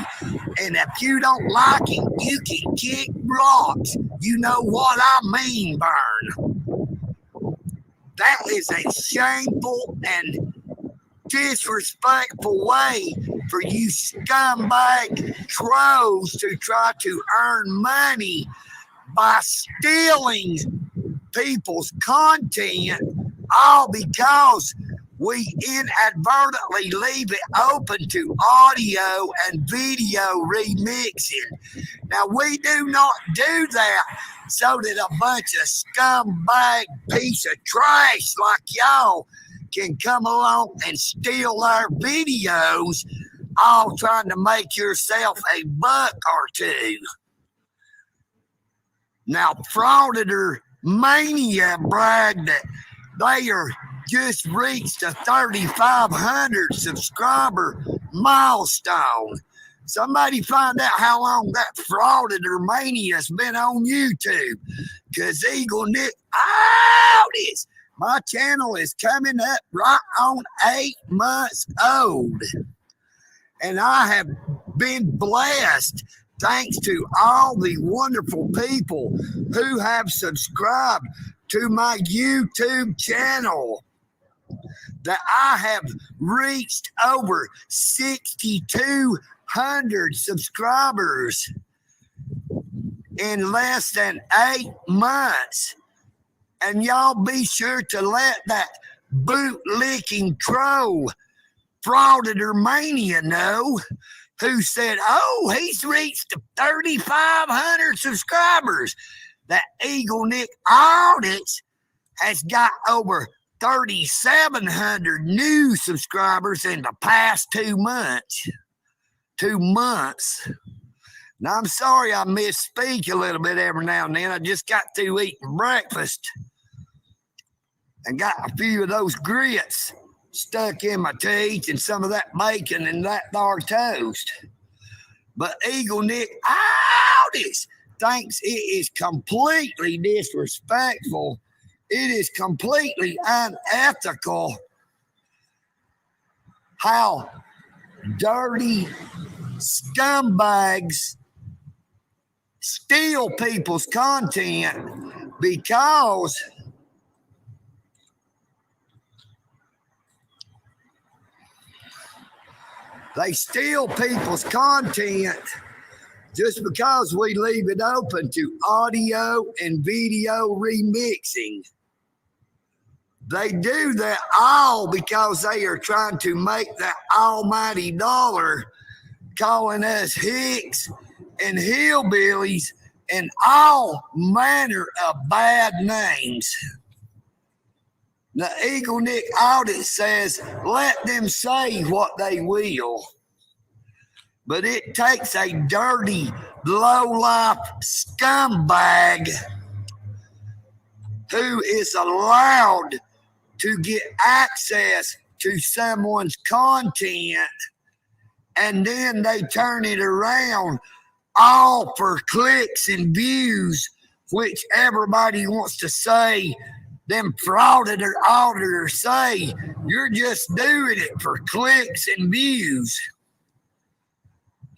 and if you don't like it, you can kick rocks. You know what I mean, Burn. That is a shameful and disrespectful way for you scumbag trolls to try to earn money by stealing people's content, all because we inadvertently leave it open to audio and video remixing. Now, we do not do that so that a bunch of scumbag piece of trash like y'all can come along and steal our videos, all trying to make yourself a buck or two. Now, Frauditor Mania bragged that they are just reached a 3,500 subscriber milestone. Somebody find out how long that Frauditor Mania's been on YouTube, because Eagle Nick Audits, my channel is coming up right on 8 months old. And I have been blessed thanks to all the wonderful people who have subscribed to my YouTube channel, that I have reached over 6,200 subscribers in less than 8 months. And y'all be sure to let that bootlicking troll Frauditor Mania know, who said, oh, he's reached 3,500 subscribers. That Eagle Nick Audits has got over 3,700 new subscribers in the past 2 months. 2 months. Now, I'm sorry I misspeak a little bit every now and then. I just got through eating breakfast and got a few of those grits stuck in my teeth and some of that bacon and that there toast. But Eagle Nick Audits thinks it is completely disrespectful. It is completely unethical how dirty scumbags steal people's content because they steal people's content just because we leave it open to audio and video remixing. They do that all because they are trying to make that almighty dollar, calling us hicks and hillbillies and all manner of bad names. The Eagle Nick Audit says, let them say what they will. But it takes a dirty, low-life scumbag who is allowed to get access to someone's content, and then they turn it around all for clicks and views, which everybody wants to say. Them frauditors, auditors say, you're just doing it for clicks and views.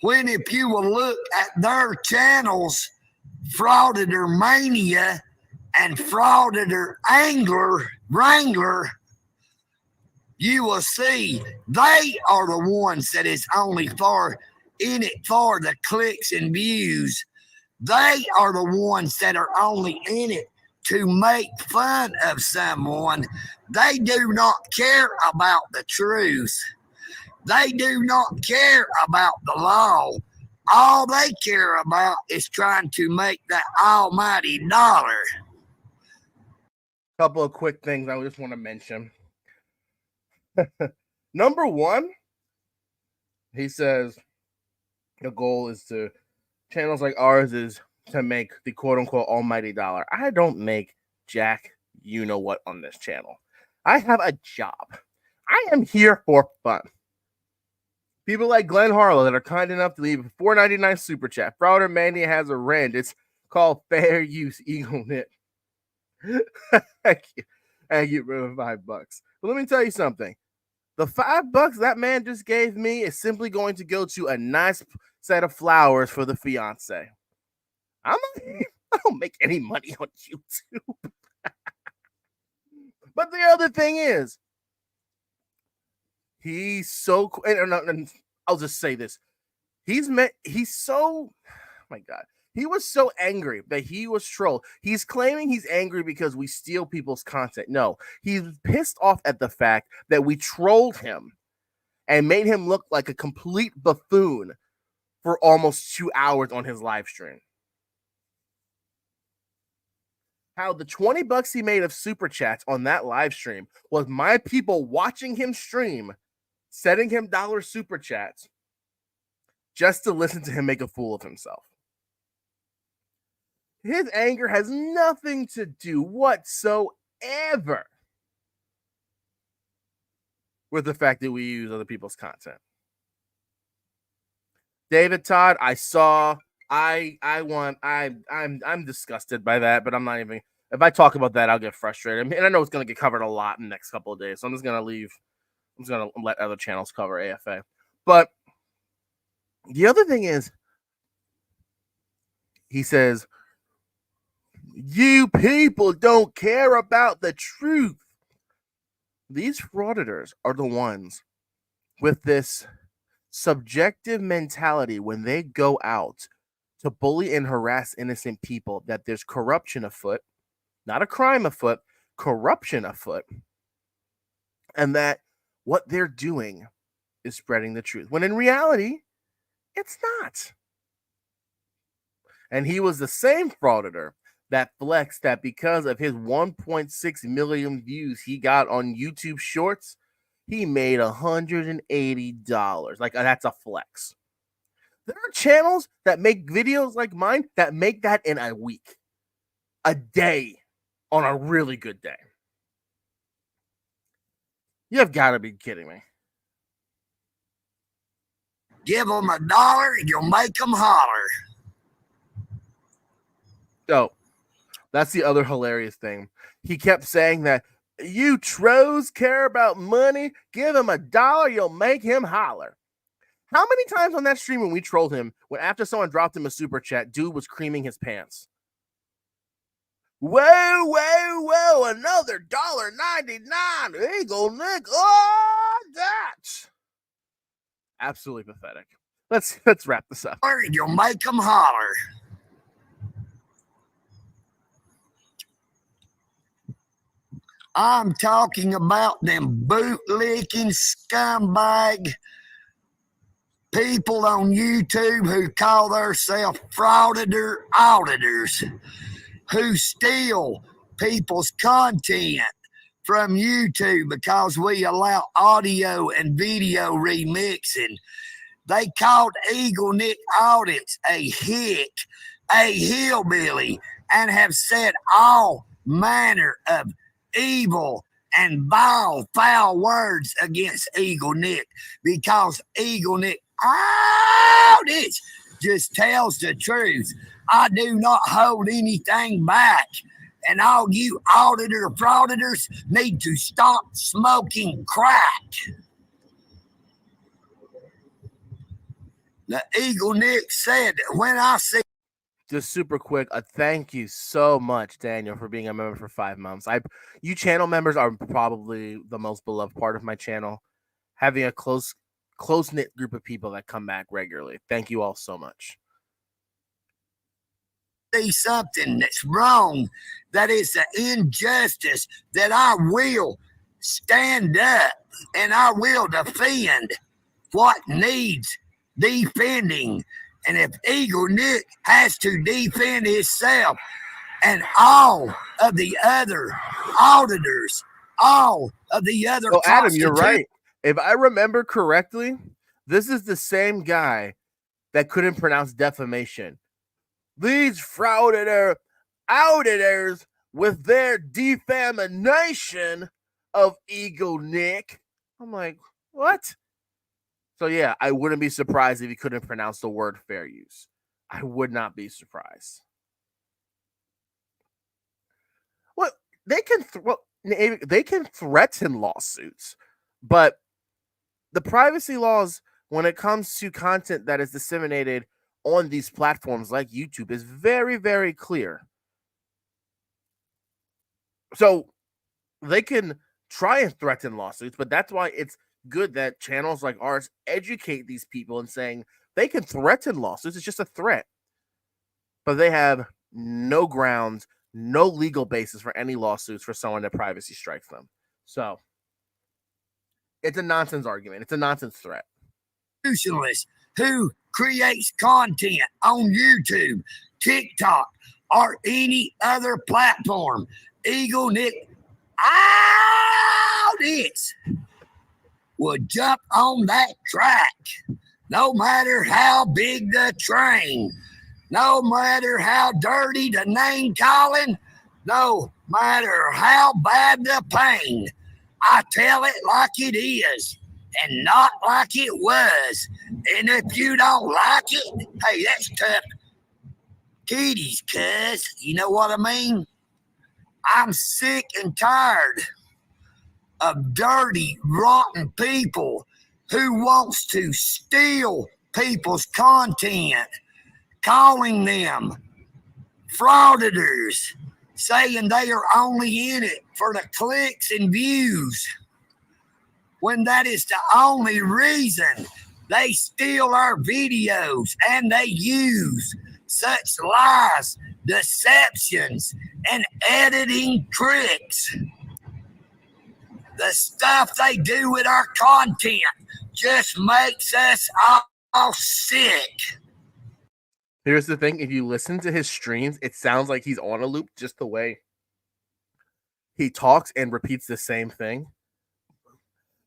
When if you will look at their channels, Frauditor Mania and Frauditor Wrangler, you will see they are the ones that is only in it for the clicks and views. They are the ones that are only in it to make fun of someone. They do not care about the truth. They do not care about the law. All they care about is trying to make that almighty dollar. Couple of quick things I just want to mention. Number one, he says the goal is to channels like ours is to make the quote-unquote almighty dollar. I don't make jack you know what on this channel. I have a job. I am here for fun. People like Glenn Harlow that are kind enough to leave a $4.99 super chat. Frauder Mania has a rent. It's called Fair Use Eagle Knit. I get rid of $5. But let me tell you something. The $5 that man just gave me is simply going to go to a nice set of flowers for the fiance. I don't make any money on YouTube. But the other thing is, he's so, and I'll just say this. Oh my God. He was so angry that he was trolled. He's claiming he's angry because we steal people's content. No, he's pissed off at the fact that we trolled him and made him look like a complete buffoon for almost 2 hours on his live stream. How the $20 he made of super chats on that live stream was my people watching him stream, sending him dollar super chats just to listen to him make a fool of himself. His anger has nothing to do whatsoever with the fact that we use other people's content. David Todd, I'm disgusted by that, but I'm not even, if I talk about that, I'll get frustrated. And I know it's going to get covered a lot in the next couple of days, so I'm just going to let other channels cover AFA. But the other thing is, he says, you people don't care about the truth. These frauditors are the ones with this subjective mentality when they go out to bully and harass innocent people, that there's corruption afoot, not a crime afoot, corruption afoot, and that what they're doing is spreading the truth. When in reality, It's not. And he was the same frauditor that flexed that because of his 1.6 million views he got on YouTube Shorts, he made $180. Like, that's a flex. There are channels that make videos like mine that make that in a week, a day, on a really good day. You have got to be kidding me. Give them $1, you'll make them holler. So that's the other hilarious thing. He kept saying that you trolls care about money. Give him $1, you'll make him holler. How many times on that stream when we trolled him, when after someone dropped him a super chat, dude was creaming his pants? Whoa, whoa, whoa, another $1.99. Eagle Nick. Oh, that. Absolutely pathetic. Let's wrap this up. You'll make them holler. I'm talking about them bootlicking scumbag people on YouTube who call themselves frauditors, who steal people's content from YouTube because we allow audio and video remixing. They called Eagle Nick Audits a hick, a hillbilly, and have said all manner of evil and vile, foul words against Eagle Nick because Eagle Nick Audits just tells the truth. I do not hold anything back. And all you auditor frauditors need to stop smoking crack. The Eagle Nick said that when I see. Just super quick, thank you so much, Daniel, for being a member for 5 months. You channel members are probably the most beloved part of my channel. Having a close-knit group of people that come back regularly. Thank you all so much. See something that's wrong, that is an injustice, that I will stand up and I will defend what needs defending. And if Eagle Nick has to defend himself and all of the other auditors, all of the other. Oh, Adam, you're right. If I remember correctly, this is the same guy that couldn't pronounce defamation. These frauditors with their defamation of Eagle Nick. I'm like, what? So yeah, I wouldn't be surprised if he couldn't pronounce the word fair use. I would not be surprised. Well, they can threaten lawsuits, but the privacy laws when it comes to content that is disseminated on these platforms like YouTube is very, very clear. So they can try and threaten lawsuits, but that's why it's good that channels like ours educate these people and saying they can threaten lawsuits. It's just a threat, but they have no grounds, no legal basis for any lawsuits for someone that privacy strikes them. So it's a nonsense argument. It's a nonsense threat. Who creates content on YouTube, TikTok, or any other platform. Eagle Nick Audits will jump on that track, no matter how big the train, no matter how dirty the name calling, no matter how bad the pain. I tell it like it is and not like it was. And if you don't like it, hey, that's tough. Kitties, cuz, you know what I mean? I'm sick and tired of dirty, rotten people who wants to steal people's content, calling them frauditors, saying they are only in it for the clicks and views, when that is the only reason they steal our videos and they use such lies, deceptions, and editing tricks. The stuff they do with our content just makes us all sick. Here's the thing. If you listen to his streams, it sounds like he's on a loop just the way he talks and repeats the same thing.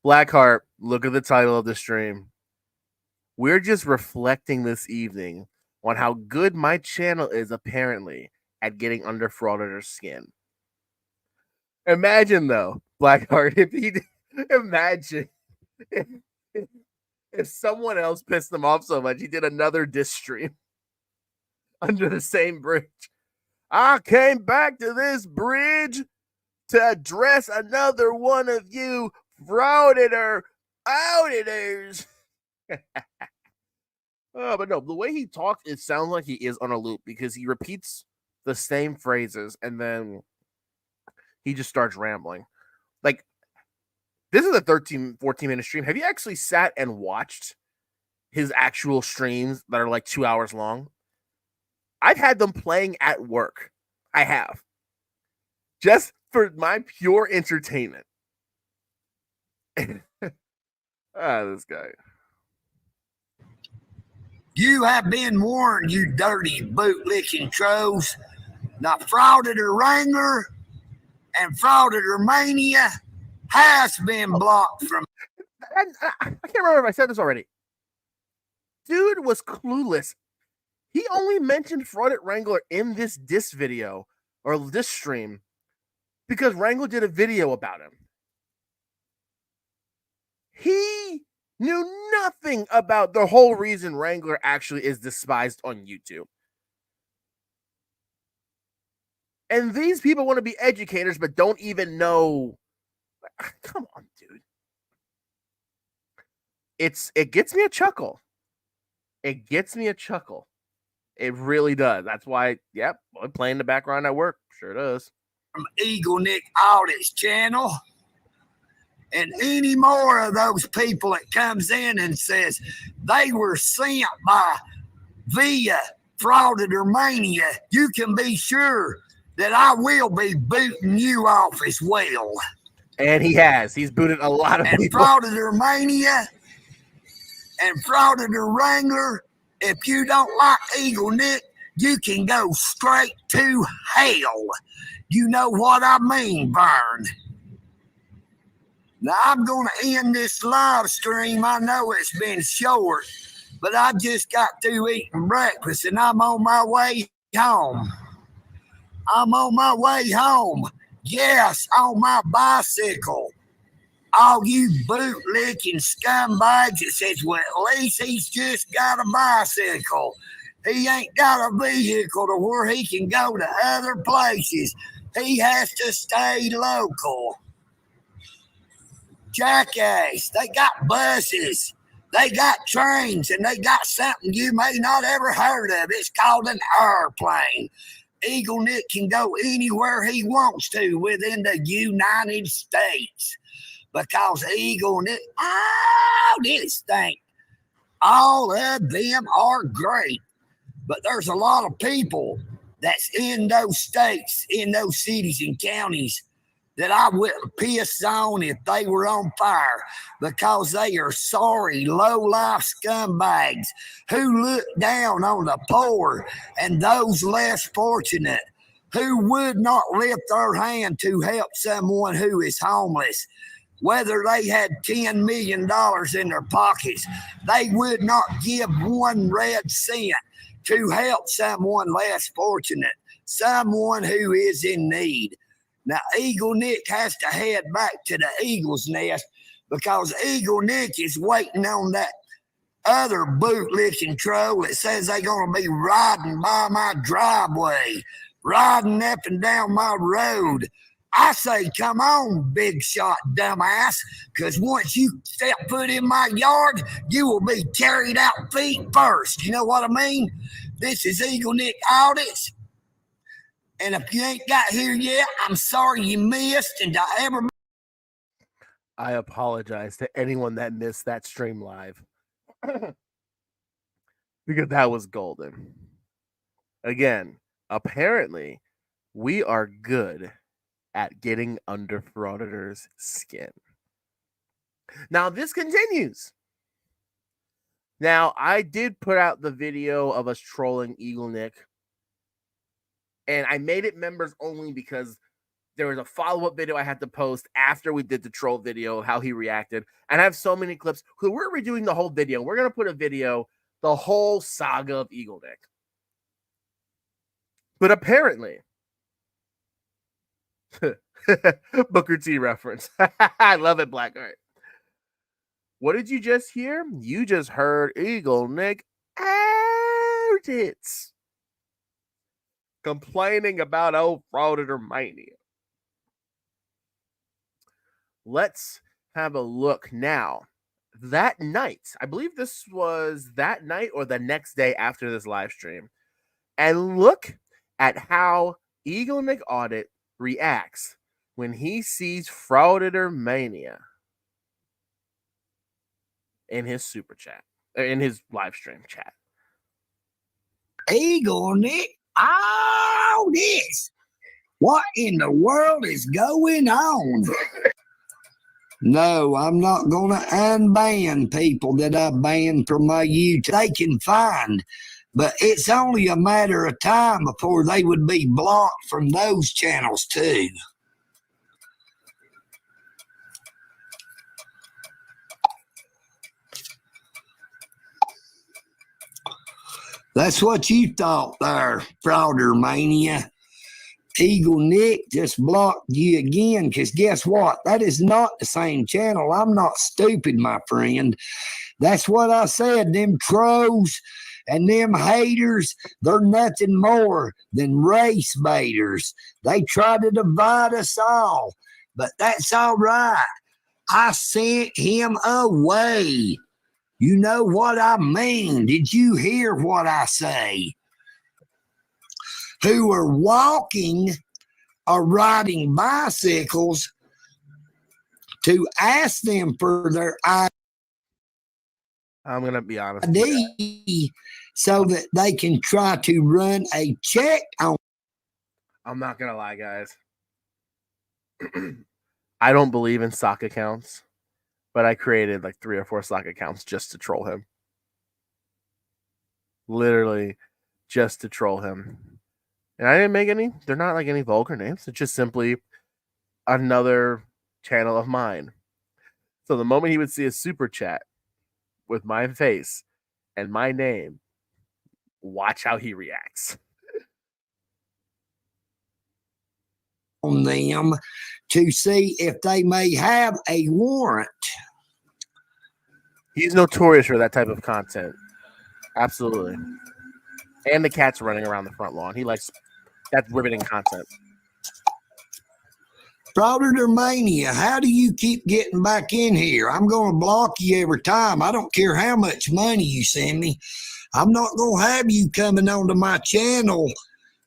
Blackheart, look at the title of the stream. We're just reflecting this evening on how good my channel is apparently at getting under frauditors' skin. Imagine though, Blackheart, imagine if someone else pissed him off so much, he did another diss stream under the same bridge. I came back to this bridge to address another one of you frauditors. Oh, but no, the way he talks, it sounds like he is on a loop because he repeats the same phrases and then he just starts rambling. Like, this is a 14-minute stream. Have you actually sat and watched his actual streams that are like 2 hours long? I've had them playing at work. I have. Just for my pure entertainment. This guy. You have been warned, you dirty bootlicking trolls. The frauditor wrangler and frauditor mania has been blocked from. I can't remember if I said this already. Dude was clueless. He only mentioned Fraudit Wrangler in this diss video or this stream because Wrangler did a video about him. He knew nothing about the whole reason Wrangler actually is despised on YouTube. And these people want to be educators but don't even know. Come on, dude. It gets me a chuckle. It gets me a chuckle. It really does. That's why, yep, I'm playing the background at work. Sure does. From Eagle Nick Audit's channel. And any more of those people that comes in and says they were sent via Frauditor Mania, you can be sure that I will be booting you off as well. And he has. He's booted a lot of people. Frauditor Mania and Frauditor Wrangler, if you don't like Eagle Nick, you can go straight to hell. You know what I mean, Vern. Now, I'm going to end this live stream. I know it's been short, but I just got through eating breakfast and I'm on my way home. I'm on my way home. Yes, on my bicycle. All you bootlicking scumbags that says, well, at least he's just got a bicycle. He ain't got a vehicle to where he can go to other places. He has to stay local. Jackass, they got buses, they got trains, and they got something you may not ever heard of. It's called an airplane. Eagle Nick can go anywhere he wants to within the United States because Eagle Nick, this thing, all of them are great. But there's a lot of people that's in those states, in those cities and counties that I would piss on if they were on fire because they are sorry, low-life scumbags who look down on the poor and those less fortunate, who would not lift their hand to help someone who is homeless. Whether they had $10 million in their pockets, they would not give one red cent to help someone less fortunate, someone who is in need. Now, Eagle Nick has to head back to the Eagle's Nest because Eagle Nick is waiting on that other bootlicking troll that says they're going to be riding by my driveway, riding up and down my road. I say, come on, big shot dumbass, because once you step foot in my yard, you will be carried out feet first. You know what I mean? This is Eagle Nick Audits. And if you ain't got here yet, I'm sorry you missed. And to everybody, I apologize to anyone that missed that stream live because that was golden. Again, apparently, we are good at getting under frauditors' skin. Now, this continues. Now, I did put out the video of us trolling Eagle Nick, and I made it members only because there was a follow-up video I had to post after we did the troll video of how he reacted. And I have so many clips. We're redoing the whole video. We're going to put a video, the whole saga of Eagle Nick. But apparently, Booker T reference. I love it, Blackheart. What did you just hear? You just heard Eagle Nick out it, complaining about old frauditor mania. Let's have a look now. That night, I believe this was that night or the next day after this live stream, and look at how Eagle Nick Audit reacts when he sees frauditor mania in his super chat, in his live stream chat. Eagle Nick, all this. What in the world is going on? No, I'm not going to unban people that I banned from my YouTube. They can find, but it's only a matter of time before they would be blocked from those channels too. That's what you thought there, Frauder Mania. Eagle Nick just blocked you again, because guess what? That is not the same channel. I'm not stupid, my friend. That's what I said. Them trolls and them haters, they're nothing more than race baiters. They try to divide us all, but that's all right. I sent him away. You know what I mean? Did you hear what I say? Who are walking or riding bicycles to ask them for their I'm going to be honest ID so that they can try to run a check on. I'm not going to lie, guys. I don't believe in sock accounts, but I created like 3 or 4 sock accounts just to troll him. Literally just to troll him. And I didn't make any, they're not like any vulgar names. It's just simply another channel of mine. So the moment he would see a super chat with my face and my name, watch how he reacts. On them to see if they may have a warrant. He's notorious for that type of content. Absolutely. And the cat's running around the front lawn. He likes that riveting content. Frauditor Mania, how do you keep getting back in here? I'm going to block you every time. I don't care how much money you send me. I'm not going to have you coming onto my channel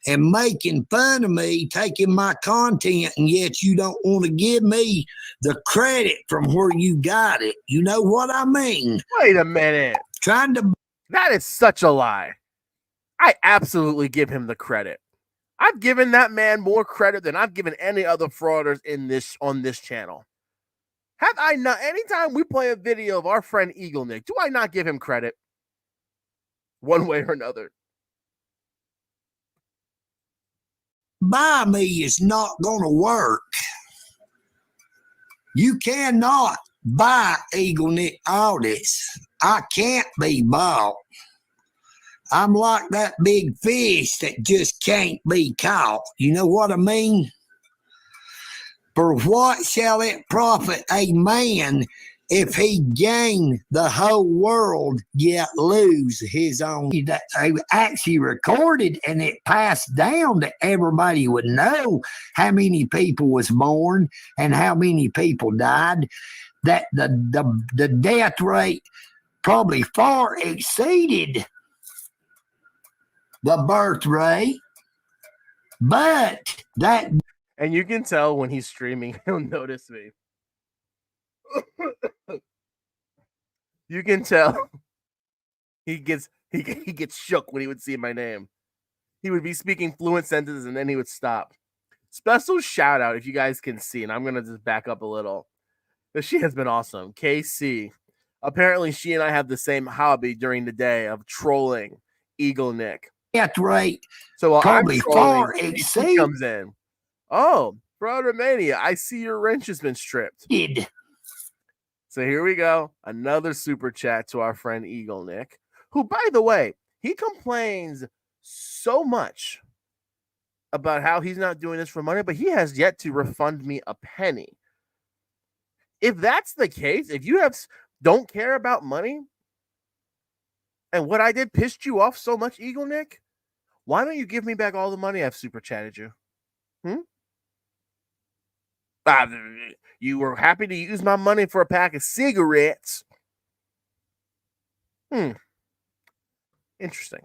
and making fun of me, taking my content, and yet you don't want to give me the credit from where you got it. You know what I mean? Wait a minute. That is such a lie. I absolutely give him the credit. I've given that man more credit than I've given any other frauders on this channel. Have I not? Anytime we play a video of our friend Eagle Nick, do I not give him credit? One way or another. Buy me is not going to work. You cannot buy Eagle Nick audits. I can't be bought. I'm like that big fish that just can't be caught. You know what I mean? For what shall it profit a man if he gain the whole world yet lose his own? I actually recorded and it passed down that everybody would know how many people was born and how many people died. That the death rate probably far exceeded the birth rate, but that. And you can tell when he's streaming, he'll notice me. You can tell he gets shook when he would see my name. He would be speaking fluent sentences and then he would stop. Special shout out if you guys can see, and I'm gonna just back up a little. But she has been awesome. KC, Apparently, she and I have the same hobby during the day of trolling Eagle Nick. That's right. So while Probably I'm trolling, far he exceed. comes in. Oh, Fraudermania, I see your wrench has been stripped. So here we go. Another super chat to our friend Eagle Nick, who, by the way, he complains so much about how he's not doing this for money, but he has yet to refund me a penny. If that's the case, if you don't care about money and what I did pissed you off so much, Eagle Nick, why don't you give me back all the money I've super chatted you? You were happy to use my money for a pack of cigarettes. Interesting.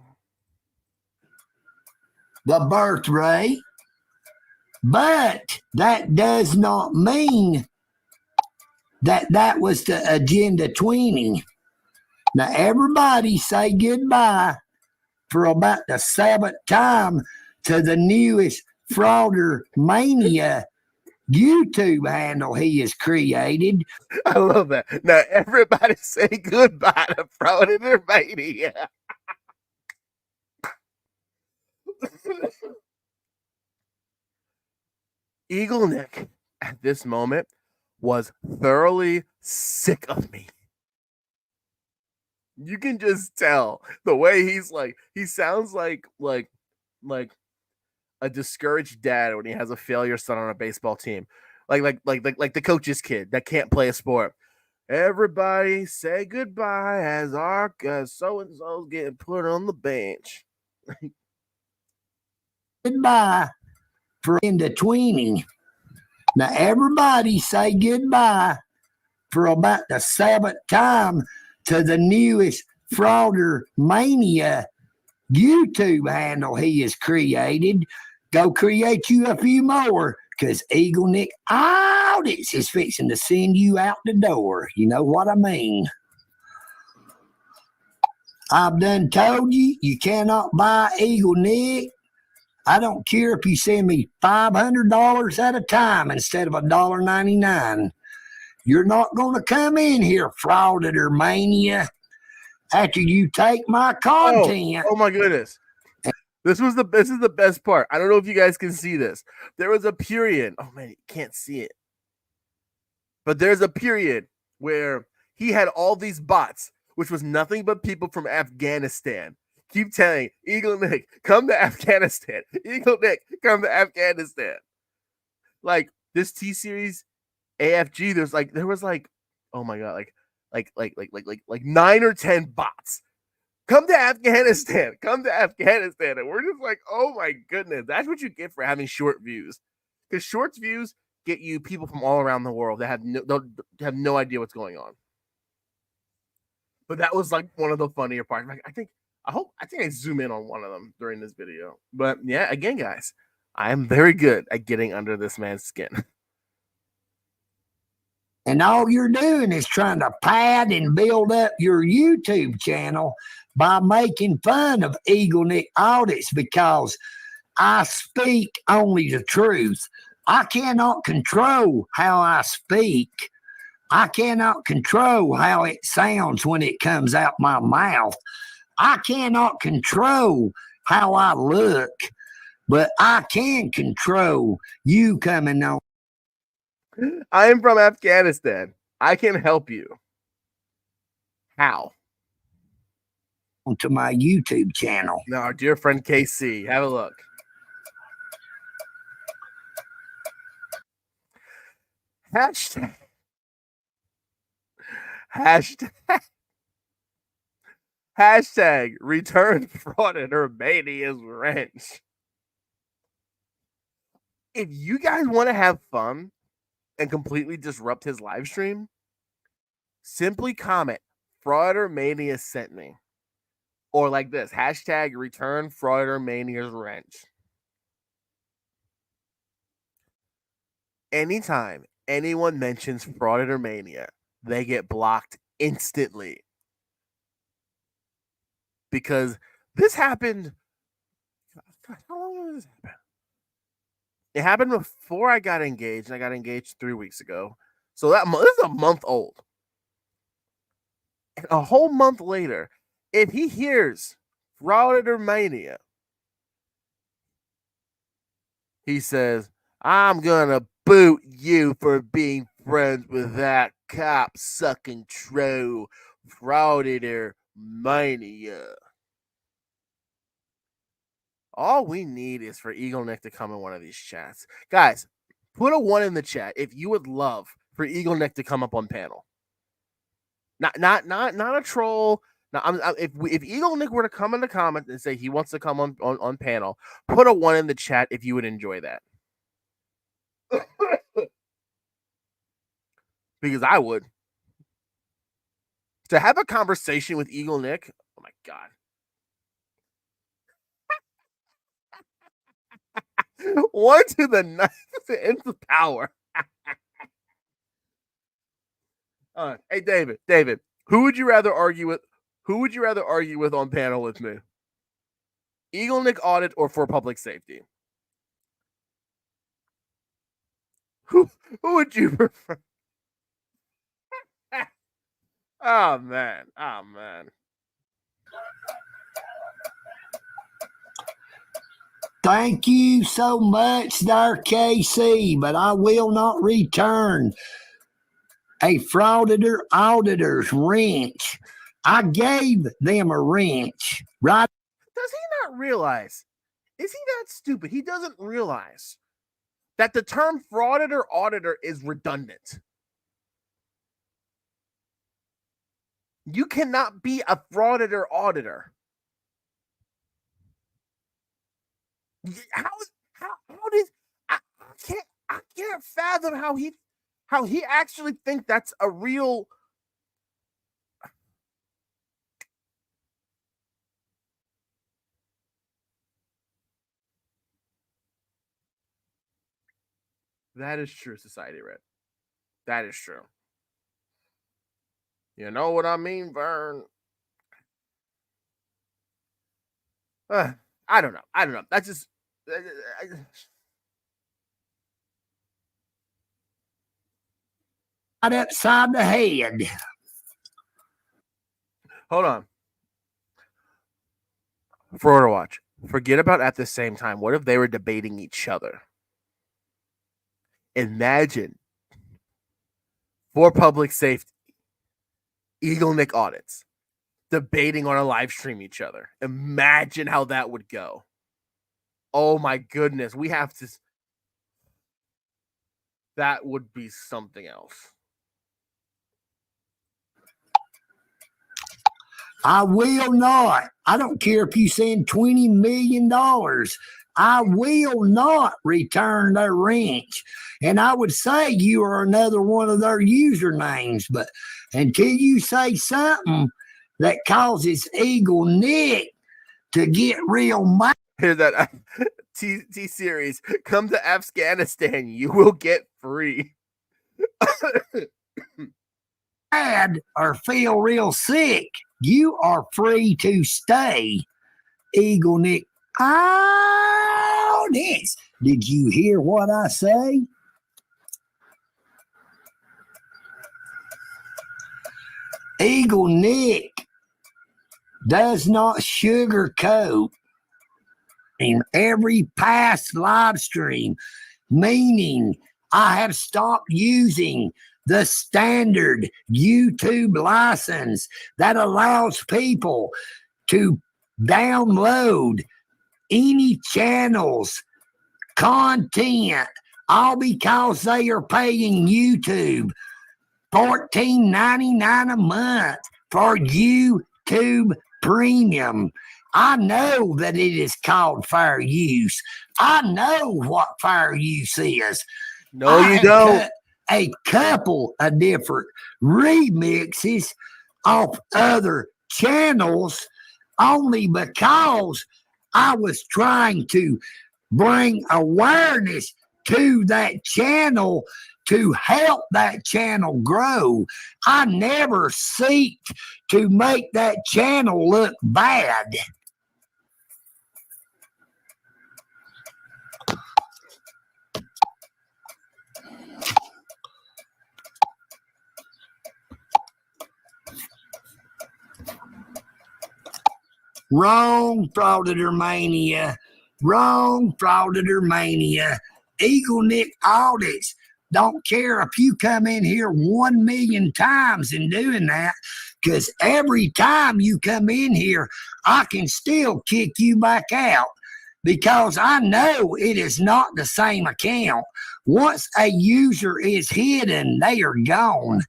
The birth rate, but that does not mean that was the Agenda 20. Now, everybody say goodbye for about the 7th time to the newest Frauder Mania YouTube handle he has created. I love that. Now, everybody say goodbye to Frauder Mania. Eagle Nick, at this moment, was thoroughly sick of me. You can just tell the way he's like, he sounds like a discouraged dad when he has a failure son on a baseball team. Like the coach's kid that can't play a sport. Everybody say goodbye as our so-and-so's getting put on the bench. Goodbye for into 20. Now, everybody say goodbye for about the 7th time to the newest Frauder Mania YouTube handle he has created. Go create you a few more, because Eagle Nick Audits is fixing to send you out the door. You know what I mean? I've done told you, you cannot buy Eagle Nick. I don't care if you send me $500 at a time instead of $1.99. You're not going to come in here, Frauditor Mania, after you take my content. Oh my goodness. This is the best part. I don't know if you guys can see this. There was a period. Oh man, you can't see it. But there's a period where he had all these bots, which was nothing but people from Afghanistan. Keep telling Eagle Nick, come to Afghanistan. Eagle Nick, come to Afghanistan. Like this T-Series AFG, there was oh my god, like 9 or 10 bots. Come to Afghanistan. Come to Afghanistan. And we're just like, oh my goodness. That's what you get for having short views. Because short views get you people from all around the world that have no idea what's going on. But that was like one of the funnier parts. I think I zoom in on one of them during this video. But yeah, again, guys, I am very good at getting under this man's skin. And all you're doing is trying to pad and build up your YouTube channel by making fun of Eagle Nick Audits, because I speak only the truth. I cannot control how I speak. I cannot control how it sounds when it comes out my mouth. I cannot control how I look, but I can control you coming on. I am from Afghanistan. I can help you. How? To my YouTube channel. Now, our dear friend KC, have a look. Hashtag return frauditor Mania's wrench. If you guys want to have fun and completely disrupt his live stream, simply comment Frauditor Mania sent me. Or like this, hashtag return Frauditor Mania's wrench. Anytime anyone mentions Frauditor Mania, they get blocked instantly. Because this happened. How long did this happen? It happened before I got engaged, and I got engaged 3 weeks ago. So this is a month old. a whole month later, if he hears Frauditor Mania, he says, I'm gonna boot you for being friends with that cop sucking troll Frauditor Mania. All we need is for Eagle Nick to come in one of these chats. Guys, put a 1 in the chat if you would love for Eagle Nick to come up on panel. Not a troll. Now, if Eagle Nick were to come in the comments and say he wants to come on panel, put a 1 in the chat if you would enjoy that. Because I would. To have a conversation with Eagle Nick, oh my God. One to the ninth to nth power. Hey, David, who would you rather argue with? Who would you rather argue with on panel with me? Eagle Nick audit or for public safety? Who would you prefer? Oh man. Thank you so much, there, KC, but I will not return a frauditor auditor's wrench. I gave them a wrench, right? Does he not realize? Is he that stupid? He doesn't realize that the term frauditor auditor is redundant. You cannot be a frauditor auditor. How did I can't fathom how he actually think that's a real. That is true, Society Red. That is true. You know what I mean, Vern? I don't know. That's just. Right upside the head. Hold on. Florida Watch. Forget about at the same time. What if they were debating each other? Imagine for public safety, Eagle Nick audits debating on a live stream each other. Imagine how that would go. Oh my goodness. We have to. That would be something else. I will not. I don't care if you send $20 million. I will not return their wrench. And I would say you are another one of their usernames. But until you say something that causes Eagle Nick to get real mad. Here's that T series. Come to Afghanistan. You will get free. Mad or feel real sick. You are free to stay. Eagle Nick. Oh, this. Did you hear what I say? Eagle Nick does not sugarcoat in every past live stream, meaning I have stopped using the standard YouTube license that allows people to download any channel's content, all because they are paying YouTube $14.99 a month for YouTube Premium. I know that it is called fair use. I know what fair use is. No, you don't. A couple of different remixes off other channels only because I was trying to bring awareness to that channel to help that channel grow. I never seek to make that channel look bad. Wrong, frauditor mania. Wrong, frauditor mania. Eagle Nick audits. Don't care if you come in here 1 million times in doing that, because every time you come in here, I can still kick you back out because I know it is not the same account. Once a user is hidden, they are gone.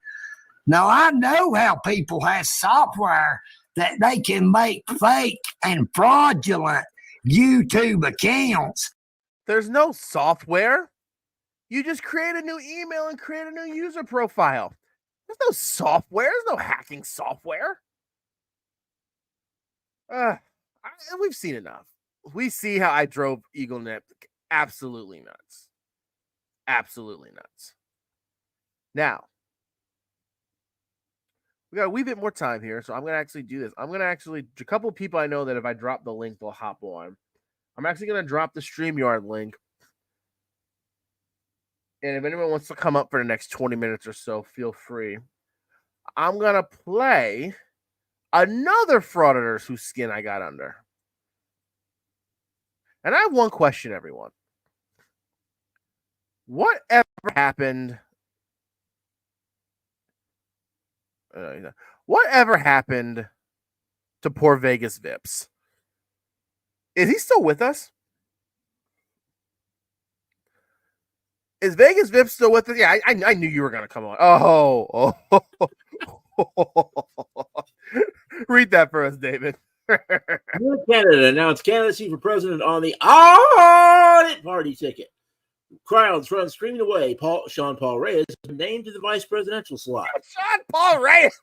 Now, I know how people have software that they can make fake and fraudulent YouTube accounts. There's no software. You just create a new email and create a new user profile. There's no software. There's no hacking software. We've seen enough. We see how I drove Eagle Nick absolutely nuts. Absolutely nuts. Now, we got a wee bit more time here, so I'm going to actually do this. I'm going to actually, a couple of people I know that if I drop the link, they'll hop on. I'm actually going to drop the StreamYard link. And if anyone wants to come up for the next 20 minutes or so, feel free. I'm going to play another frauditors whose skin I got under. And I have one question, everyone. Whatever happened? Whatever happened to poor Vegas Vips? Is he still with us? Is Vegas Vips still with us? Yeah, I knew you were going to come on. Oh. Read that for us, David. Canada announced candidacy for president on the audit party ticket. Crowds run screaming away. Sean Paul Reyes named to the vice presidential slot. Sean Paul Reyes.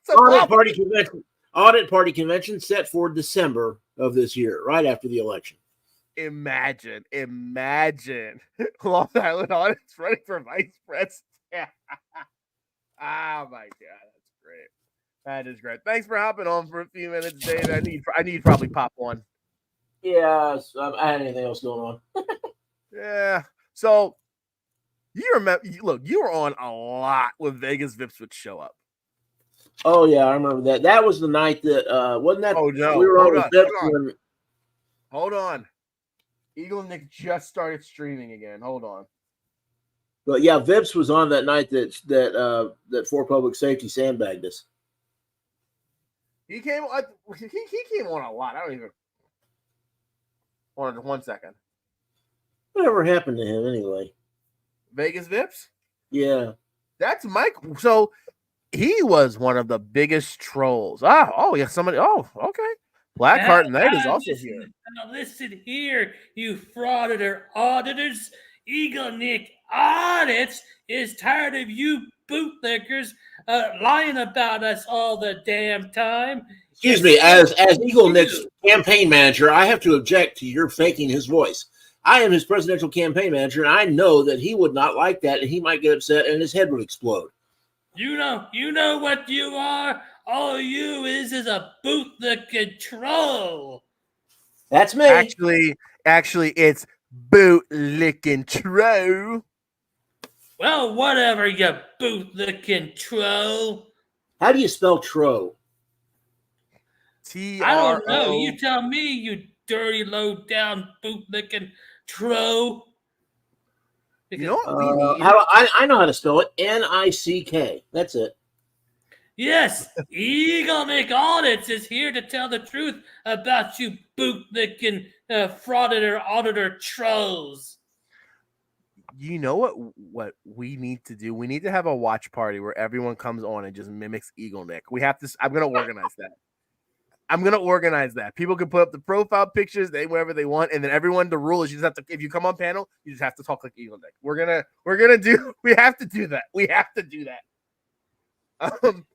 Audit party convention set for December of this year, right after the election. Imagine. Long Island audits running for vice president. Oh my God, that's great. That is great. Thanks for hopping on for a few minutes, Dave. I need probably pop one. Yeah, I had anything else going on. Yeah. So you remember? Look, you were on a lot when Vegas Vips would show up. Oh yeah, I remember that. That was the night that wasn't that? Oh no! We were on. Hold on. Eagle Nick just started streaming again. Hold on. But yeah, Vips was on that night that For Public Safety sandbagged us. He came on. He came on a lot. I don't even. Hold on, 1 second. Whatever happened to him anyway? Vegas Vips? Yeah. That's Mike. So he was one of the biggest trolls. Oh yeah, somebody. Oh, okay. Blackheart Knight is also here. Now listen here, you frauditor auditors. Eagle Nick Audits is tired of you bootlickers lying about us all the damn time. Excuse me, as Eagle Nick's campaign manager, I have to object to your faking his voice. I am his presidential campaign manager, and I know that he would not like that, and he might get upset, and his head would explode. You know what you are? All you is a bootlicking troll. That's me. Actually, it's bootlicking troll. Well, whatever, you bootlicking troll. How do you spell tro? T-R-O. I don't know. You tell me, you dirty, low-down, bootlicking troll. You know what? I know how to spell it. Nick. That's it. Yes, Eagle Nick Audits is here to tell the truth about you bootlicking frauditor auditor trolls. You know what we need to do? We need to have a watch party where everyone comes on and just mimics Eagle Nick. We have to. I'm going to organize that. People can put up the profile pictures, whatever they want, and then everyone. The rule is you just have to. If you come on panel, you just have to talk like Eagle Nick. We have to do that. We have to do that.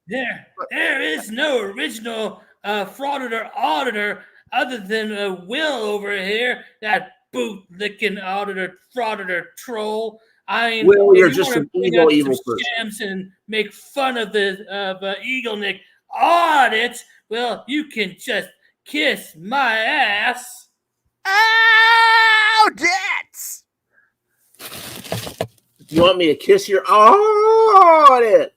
There is no original frauditor auditor other than Will over here, that bootlicking auditor frauditor troll. Will, you're just an evil person. And make fun of the Eagle Nick Audits. Well, you can just kiss my ass. Audits. You want me to kiss your audit?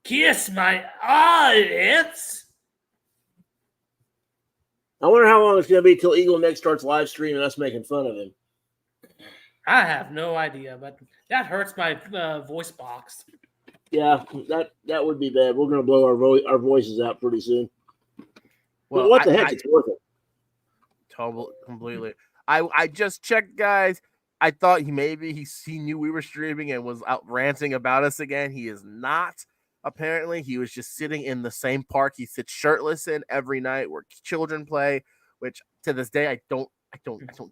Kiss my audits. I wonder how long it's going to be till Eagle Nick starts live streaming us making fun of him. I have no idea, but that hurts my voice box. Yeah, that would be bad. We're going to blow our voices out pretty soon. Well, but what the heck? It's worth it. Totally, completely. I just checked, guys. I thought he knew we were streaming and was out ranting about us again. He is not. Apparently, he was just sitting in the same park he sits shirtless in every night where children play. Which to this day I don't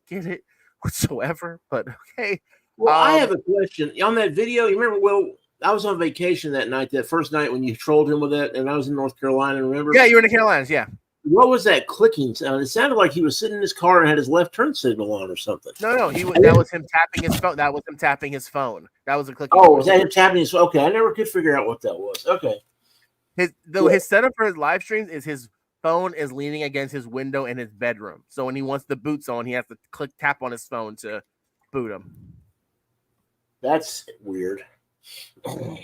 get it whatsoever. But okay. Well, I have a question on that video. You remember? Well, I was on vacation that night. That first night when you trolled him with it, and I was in North Carolina. Remember? Yeah, you were in the Carolinas. Yeah. What was that clicking sound? It sounded like he was sitting in his car and had his left turn signal on or something. No, that was him tapping his phone. That was him tapping his phone. That was a clicking. Oh, was that him tapping his phone? Okay, I never could figure out what that was. Okay. His setup for his live streams is his phone is leaning against his window in his bedroom. So when he wants the boots on, he has to tap on his phone to boot him. That's weird.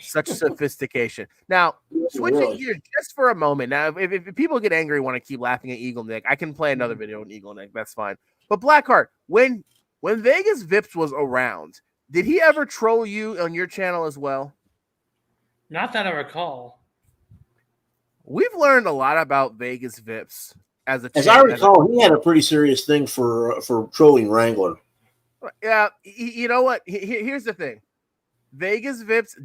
Such sophistication. Now, switching gears just for a moment. Now, if people get angry and want to keep laughing at Eagle Nick, I can play another video on Eagle Nick. That's fine. But Blackheart, when Vegas Vips was around, did he ever troll you on your channel as well? Not that I recall. We've learned a lot about Vegas Vips as I recall, he had a pretty serious thing for trolling Wrangler. Yeah, you know what? Here's the thing. Vegas Vips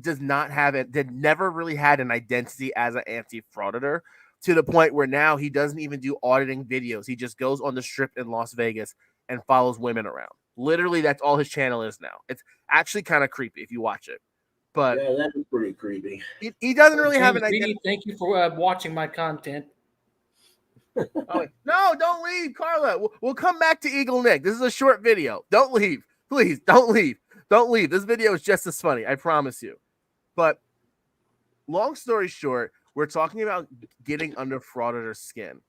never really had an identity as an anti-frauditor to the point where now he doesn't even do auditing videos. He just goes on the strip in Las Vegas and follows women around. Literally, that's all his channel is now. It's actually kind of creepy if you watch it. But yeah, that is pretty creepy. He doesn't really have an identity. Thank you for watching my content. No, don't leave, Carla. We'll come back to Eagle Nick. This is a short video. Don't leave. Please, don't leave. Don't leave. This video is just as funny. I promise you. But long story short, we're talking about getting under frauditor's skin.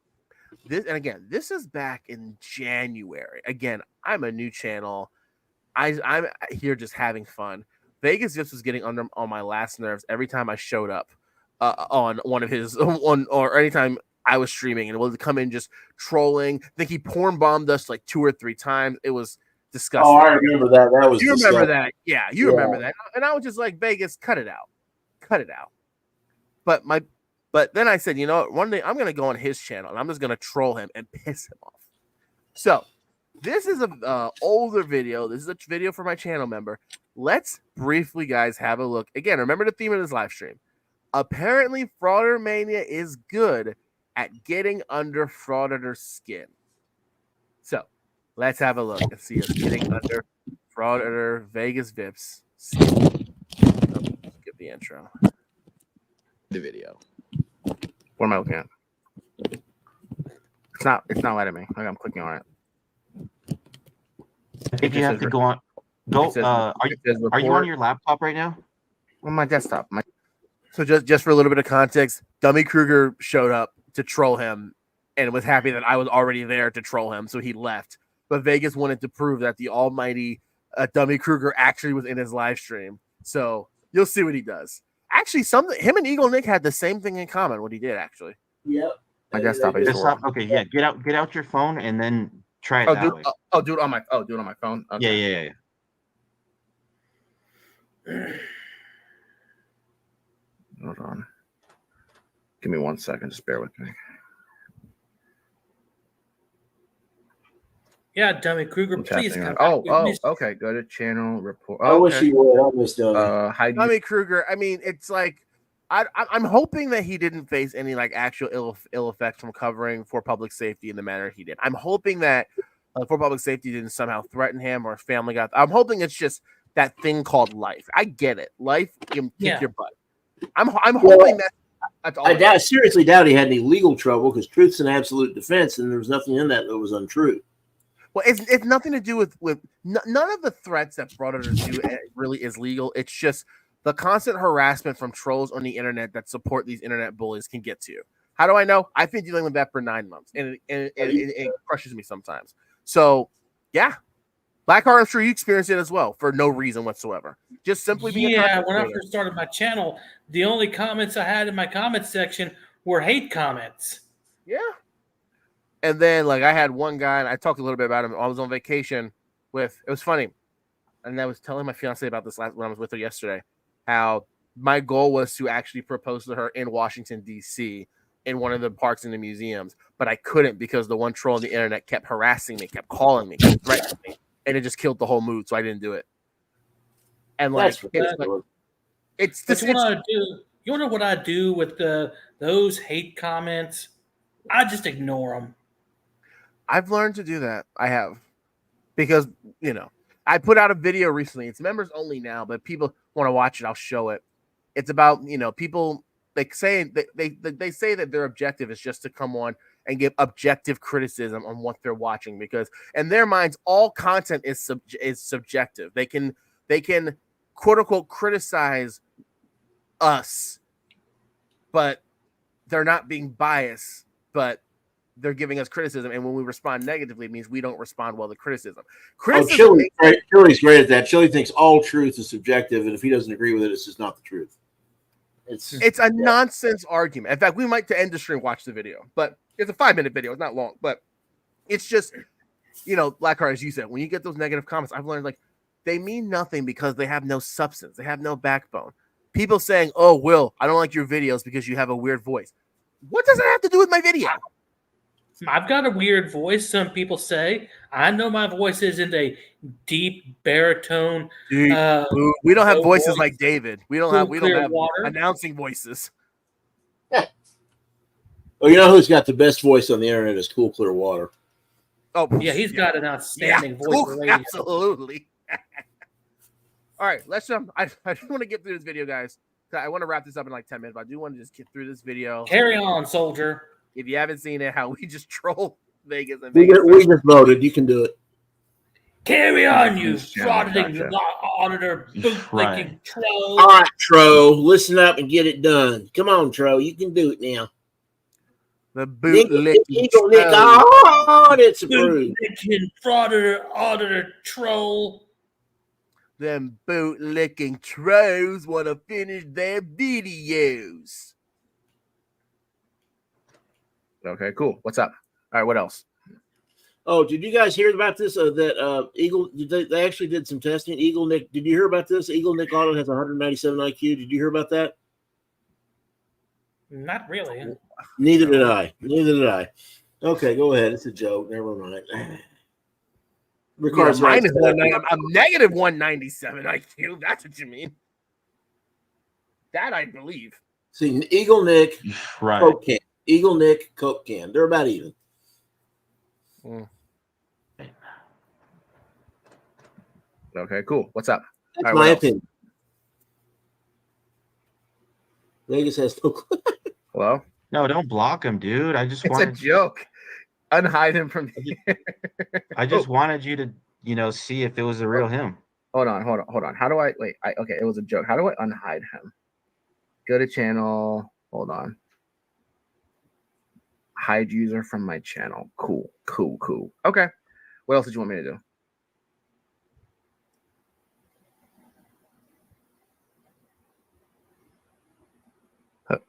This is back in January. Again, I'm a new channel. I'm here just having fun. Vegas Vips was getting on my last nerves every time I showed up on one of his or anytime I was streaming and would come in just trolling. I think he porn bombed us like 2 or 3 times. It was disgusting. Oh, I remember that. That was you disgusting. remember that? Yeah, you remember that. And I was just like, Vegas, cut it out. But then I said, you know what? One day I'm gonna go on his channel and I'm just gonna troll him and piss him off. So this is a older video. This is a video for my channel member. Let's briefly, guys, have a look. Again, remember the theme of this live stream. Apparently, Frauditor Mania is good at getting under frauditor's skin. So let's have a look and see us getting under frauditor Vegas Vips skin. Skip the intro. The video. What am I looking at? It's not letting me. Okay, I'm clicking on it. I think you have to go on. Are you on your laptop right now? On my desktop. So just for a little bit of context, Dummy Kruger showed up to troll him and was happy that I was already there to troll him, so he left. But Vegas wanted to prove that the almighty Dummy Kruger actually was in his live stream. So you'll see what he does. Actually, him and Eagle Nick had the same thing in common. What he did actually. Yep. My desktop. Okay, yeah. Get out your phone and then try it that way. Do it on my phone. Okay. Yeah. Hold on. Give me 1 second. Just bear with me. Yeah, Dummy Kruger, please come. Okay. Go to channel report. I wish he would. I miss Dummy. Dummy Kruger. I mean, it's like I'm hoping that he didn't face any like actual ill effects from covering for public safety in the manner he did. I'm hoping that for public safety didn't somehow threaten him or his family got. I'm hoping it's just that thing called life. I get it. Life can kick your butt. I'm hoping that's all. I seriously doubt he had any legal trouble because truth's an absolute defense, and there was nothing in that was untrue. Well, it's nothing to do with none of the threats that frauditors do really is legal. It's just the constant harassment from trolls on the internet that support these internet bullies can get to you. How do I know? I've been dealing with that for 9 months, and it crushes me sometimes. So, yeah. Blackheart, I'm sure you experienced it as well for no reason whatsoever. Just simply being when I first started my channel, the only comments I had in my comments section were hate comments. Yeah. And then like I had one guy, and I talked a little bit about him. I was on vacation with. It was funny, and I was telling my fiance about this when I was with her yesterday. How my goal was to actually propose to her in Washington D.C. in one of the parks and the museums, but I couldn't because the one troll on the internet kept harassing me, kept calling me, kept threatening me, and it just killed the whole mood. So I didn't do it. And like, it's But you want to do? You want to know what I do with those hate comments? I just ignore them. I've learned to do that. I have, because I put out a video recently. It's members only now, but people want to watch it. I'll show it. It's about people. They say they say that their objective is just to come on and give objective criticism on what they're watching, because in their minds all content is subjective. They can quote unquote criticize us, but they're not being biased, but they're giving us criticism, and when we respond negatively, it means we don't respond well to criticism. Chili's great at that. Chili thinks all truth is subjective, and if he doesn't agree with it, it's just not the truth. It's a nonsense argument. In fact, we might to end the stream watch the video, but it's a 5-minute video. It's not long, but it's just, Blackheart, as you said, when you get those negative comments, I've learned like they mean nothing because they have no substance. They have no backbone. People saying, "Oh, Will, I don't like your videos because you have a weird voice." What does that have to do with my video? I've got a weird voice. Some people say. I know my voice isn't a deep baritone. We don't have voices like David. We don't have announcing voices. Oh, you know who's got the best voice on the internet is Cool Clear Water. Oh, yeah, he's got an outstanding voice. Cool, absolutely. All right, let's jump. I just want to get through this video, guys. I want to wrap this up in like 10 minutes, but I do want to just get through this video. Carry on, soldier. If you haven't seen it, how we just troll Vegas and we just voted. You can do it. Carry on, you fraudulent auditor, bootlicking troll. All right, Tro, listen up and get it done. Come on, Tro, you can do it now. The bootlicking it's approved. Bootlicking frauditor auditor troll. Them bootlicking trolls want to finish their videos. Okay, cool. What's up? All right, what else? Oh, did you guys hear about this? That Eagle, they actually did some testing. Eagle Nick, did you hear about this? Eagle Nick Auto has 197 IQ. Did you hear about that? Not really. Neither did I. Okay, go ahead. It's a joke. Never mind. Ricard's mine is I'm negative 197 IQ. That's what you mean. That I believe. See, Eagle Nick, right? Coke can. Eagle Nick, Coke can. They're about even. Okay, cool. What's up? That's right, my opinion. Vegas has no clue. Hello? No, don't block him, dude. I just it's a joke. Unhide him from here. I just wanted you to, see if it was the real him. Hold on. How do I wait? Okay, it was a joke. How do I unhide him? Go to channel. Hold on. Hide user from my channel. Cool. Okay. What else did you want me to do?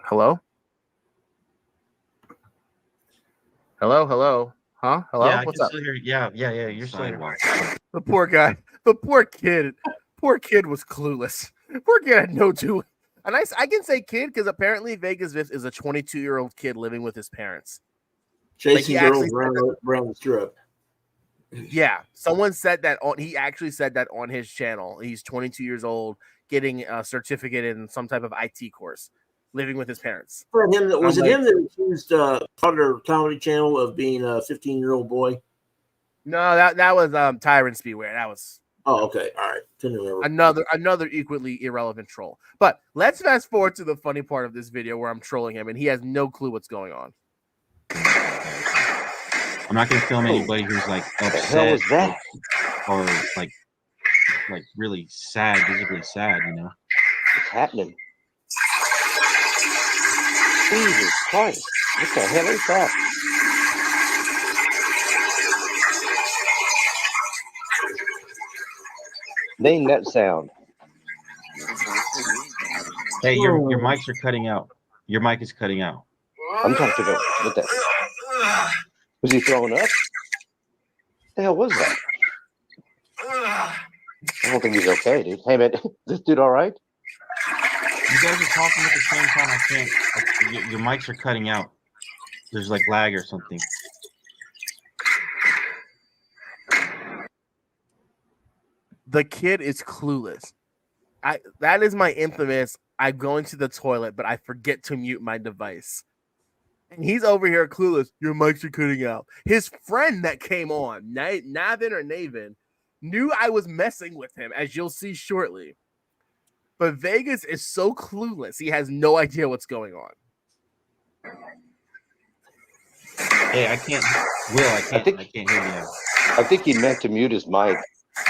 Hello? Hello? Huh? Hello? Yeah, What's up? Hear, yeah. You're still here. The poor guy. The poor kid. Poor kid was clueless. Poor kid had no clue. And I can say kid because apparently Vegas Viff is a 22-year-old kid living with his parents. Chasing girls around the strip. Yeah, someone said that he actually said that on his channel. He's 22 years old, getting a certificate in some type of IT course, living with his parents. Him that accused Carter Comedy Channel of being a 15-year-old boy? No, that was Tyrant Beware. That was. Oh, okay. All right. Couldn't remember. Another equally irrelevant troll. But let's fast forward to the funny part of this video where I'm trolling him and he has no clue what's going on. I'm not gonna film anybody who's like upset or like really sad, visibly sad, What's happening? Jesus Christ. What the hell is that? Name that sound. Hey, your mics are cutting out. Your mic is cutting out. I'm talking about what that. Was he throwing up? The hell was that? I don't think he's okay, dude. Hey, man, this dude all right? You guys are talking at the same time. I can't. Your mics are cutting out. There's like lag or something. The kid is clueless. That is my infamous. I'm going to the toilet, but I forget to mute my device. And he's over here clueless. Your mics are cutting out. His friend that came on, Navin, knew I was messing with him, as you'll see shortly. But Vegas is so clueless. He has no idea what's going on. Hey, I can't. Will, I can't hear you now. I think he meant to mute his mic.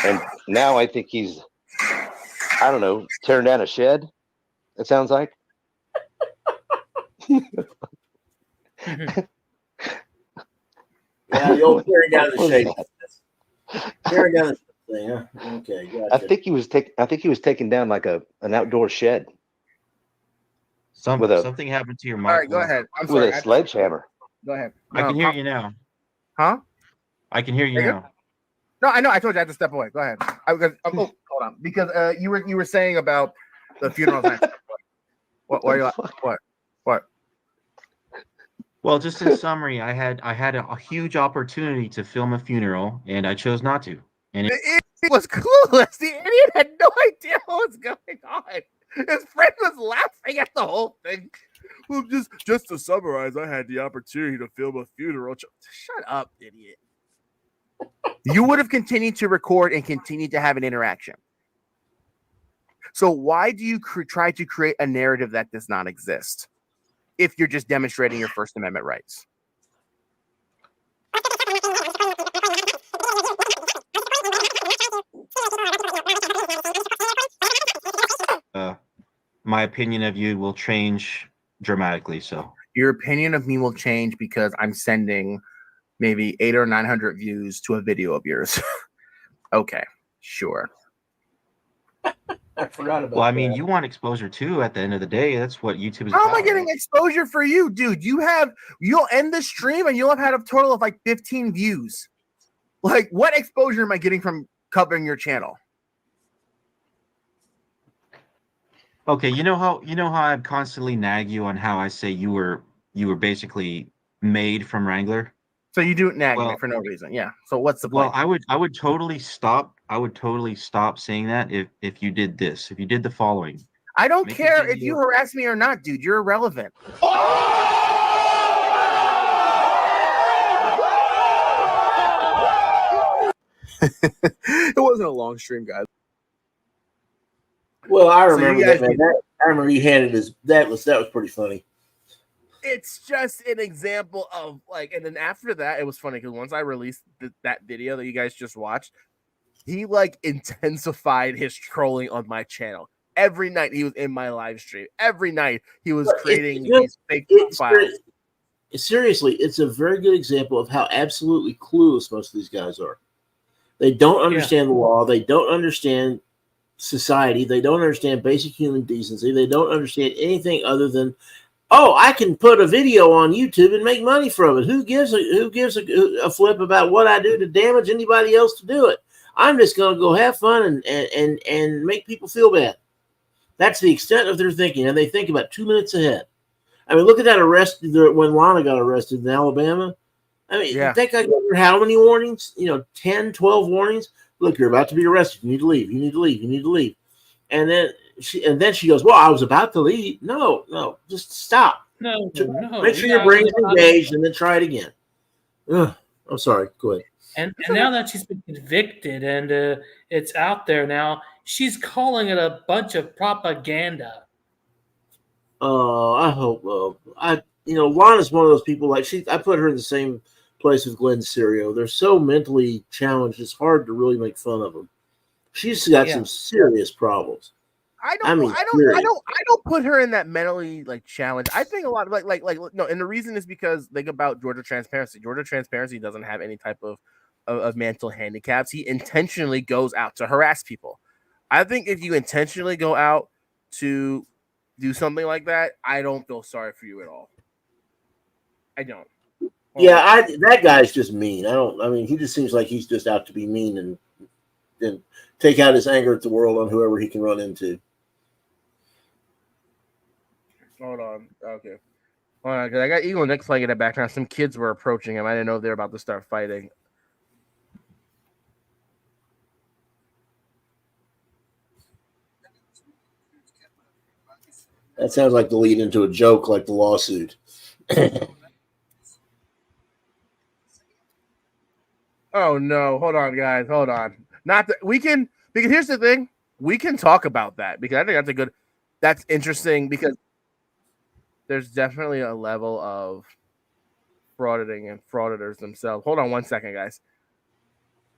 And now I think he's, I don't know, tearing down a shed, it sounds like. Yeah, the old tearing down the shade. Tearing down the thing, huh? Okay, gotcha. I think he was taking down like an outdoor shed. Something happened to your mic. All right, go ahead. I'm sorry. With a sledgehammer. Go ahead. I can hear you now. Huh? I can hear you now. No, I know. I told you I had to step away. Go ahead. Hold on, because you were saying about the funeral. What? Well, just in summary, I had a huge opportunity to film a funeral, and I chose not to. And the idiot was clueless. The idiot had no idea what was going on. His friend was laughing at the whole thing. Well, just to summarize, I had the opportunity to film a funeral. Shut up, idiot. You would have continued to record and continued to have an interaction. So why do you try to create a narrative that does not exist if you're just demonstrating your First Amendment rights? My opinion of you will change dramatically. So your opinion of me will change because I'm sending maybe 800 or 900 views to a video of yours. Okay, sure. I forgot about Well, I mean, you want exposure too at the end of the day. That's what YouTube is How about. am I getting exposure for you, dude? You'll end the stream and you'll have had a total of like 15 views. Like, what exposure am I getting from covering your channel? Okay, you know how I constantly nag you on how I say you were basically made from Wrangler? So you do nag me for no reason. Yeah. So what's the point? Well, I would totally stop. I would totally stop saying that if you did this. If you did the following. I don't care if you harass me or not, dude. You're irrelevant. It wasn't a long stream, guys. Well, I remember that, man. I remember you handed his. That was pretty funny. It's just an example of like, and then after that, it was funny because once I released that video that you guys just watched, he like intensified his trolling on my channel. Every night he was in my live stream. Every night he was creating these fake profiles. Seriously, it's a very good example of how absolutely clueless most of these guys are. They don't understand the law. They don't understand society. They don't understand basic human decency. They don't understand anything other than, oh, I can put a video on YouTube and make money from it. Who gives a flip about what I do to damage anybody else to do it? I'm just going to go have fun and make people feel bad. That's the extent of their thinking, and they think about 2 minutes ahead. I mean, look at that arrest when Lana got arrested in Alabama. I mean, that guy got how many warnings? 10, 12 warnings. Look, you're about to be arrested. You need to leave. You need to leave. You need to leave. And then she goes, well, I was about to leave. No, just stop. No. Make sure your brain's engaged and then try it again. Ugh, I'm sorry. Go ahead. And now that she's been convicted and it's out there now, she's calling it a bunch of propaganda. I hope. Lana's one of those people. Like I put her in the same place with Glenn Serio. They're so mentally challenged. It's hard to really make fun of them. She's got some serious problems. I don't put her in that mentally like challenge. I think a lot of like no, and the reason is because think about Georgia Transparency. Georgia Transparency doesn't have any type of mental handicaps. He intentionally goes out to harass people. I think if you intentionally go out to do something like that, I don't feel sorry for you at all. I don't. Yeah, that guy's just mean. I mean, he just seems like he's just out to be mean and take out his anger at the world on whoever he can run into. Hold on. Okay. Hold on, because I got Eagle Nick playing in the background. Some kids were approaching him. I didn't know if they were about to start fighting. That sounds like the lead into a joke, like the lawsuit. Oh no! Hold on, guys. Hold on. Not that we can, because here's the thing: we can talk about that because I think that's interesting because there's definitely a level of frauding and frauditors themselves. Hold on one second, guys.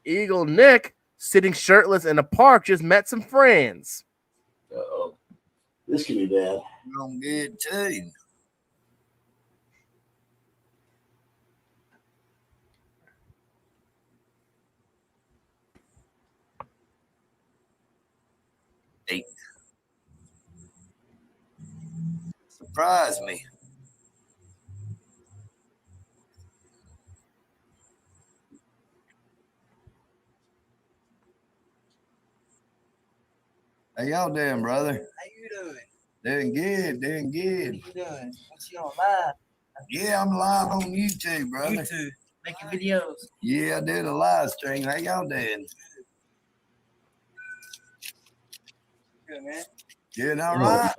Eagle Nick sitting shirtless in a park just met some friends. Uh-oh. This could be bad. I'm good too. Hey. Surprise me. How y'all doing, brother? How you doing? Doing good, doing good. What you doing? What you on live? Yeah, I'm live on YouTube, brother. YouTube, making videos. Yeah, I did a live stream. How y'all doing? Good, man. Doing all right?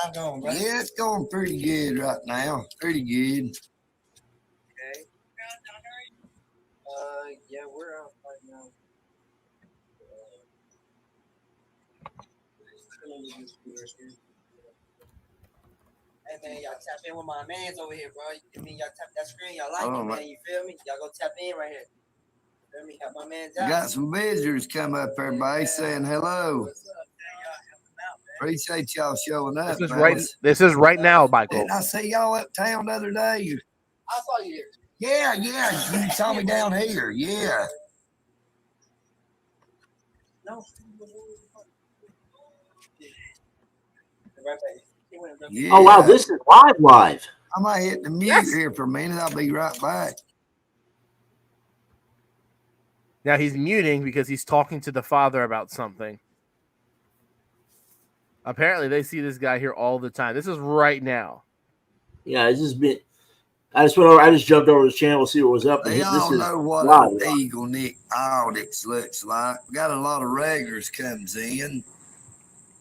How's it going, brother? Yeah, it's going pretty good right now. Pretty good. Okay. Yeah, we're out right now. Hey man, y'all tap in with my mans over here, bro. I mean, y'all tap that screen, y'all like it, man. You feel me? Y'all go tap in right here. Feel me? Got my mans out. Got some visitors come up, everybody saying hello. Appreciate y'all showing up. This is right now, Michael. Didn't I see y'all uptown the other day? I saw you here. Yeah, you saw me down here. Yeah. No. Yeah. Oh wow, this is live. I might hit the mute here for a minute. I'll be right back. Now he's muting because he's talking to the father about something. Apparently, they see this guy here all the time. This is right now. Yeah, I just went over. I just jumped over his channel to see what was up. They all know what an Eagle Nick audits looks like. We got a lot of regulars comes in.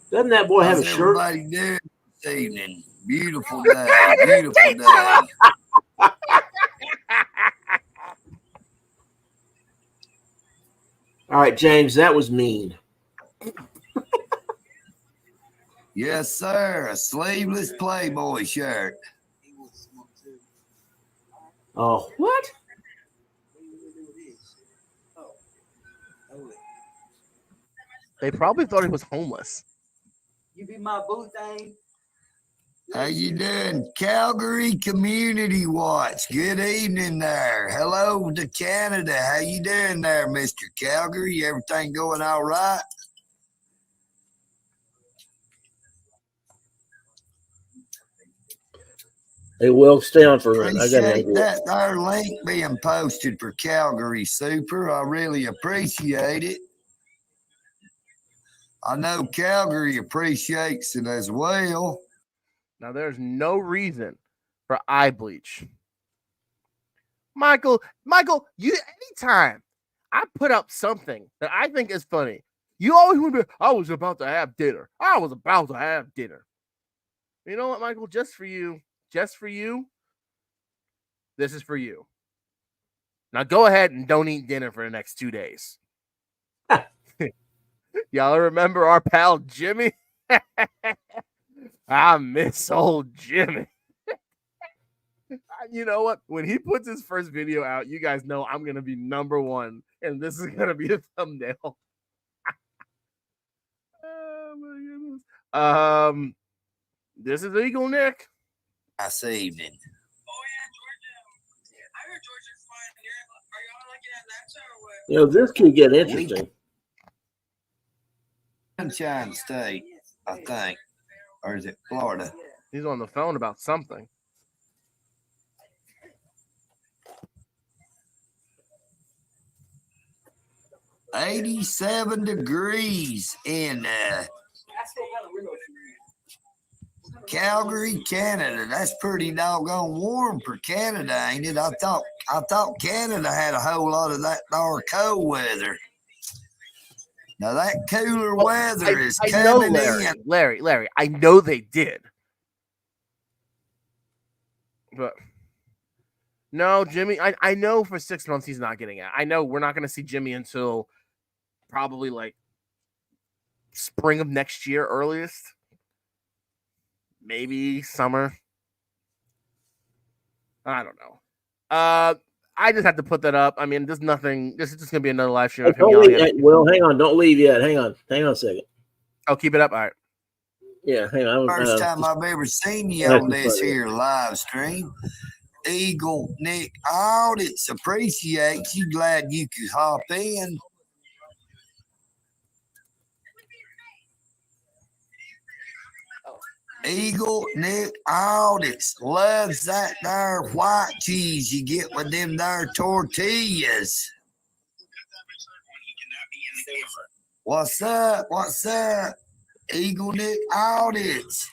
Doesn't that boy have a How's shirt? everybody doing this evening? Beautiful day. Beautiful day. All right, James, that was mean. Yes, sir. A sleeveless Playboy shirt. Oh, what? They probably thought he was homeless. You be my boo thing. How you doing? Calgary Community Watch. Good evening there. Hello to Canada. How you doing there, Mr. Calgary? Everything going all right? Hey, Will, stay on for a minute. I got Appreciate that our link being posted for Calgary Super. I really appreciate it. I know Calgary appreciates it as well. Now, there's no reason for eye bleach. Michael, you anytime I put up something that I think is funny, you always want to be, I was about to have dinner. You know what, Michael? Just for you, this is for you. Now go ahead and don't eat dinner for the next 2 days. Y'all remember our pal Jimmy? I miss old Jimmy. You know what? When he puts his first video out, you guys know I'm going to be #1, and this is going to be a thumbnail. Oh, my goodness. This is Eagle Nick. Nice evening. You know, this could get interesting. Sunshine State, I think. Or is it Florida? He's on the phone about something. 87 degrees in Calgary, Canada. That's pretty doggone warm for Canada, ain't it? I thought Canada had a whole lot of that dark cold weather. Now that cooler weather is coming in. Larry, I know they did. But no, Jimmy, I know for 6 months he's not getting out. I know we're not going to see Jimmy until probably like spring of next year earliest. Maybe summer. I don't know. I just have to put that up. I mean, there's nothing. This is just going to be another live stream of him yelling at me. Well, hang on. Don't leave yet. Hang on a second. I'll keep it up. All right. Yeah, hang on. First time I've ever seen you on this here live stream. Eagle Nick Audits appreciates you. Glad you could hop in. Eagle Nick Audits loves that there white cheese you get with them there tortillas. What's up? What's up? Eagle Nick Audits.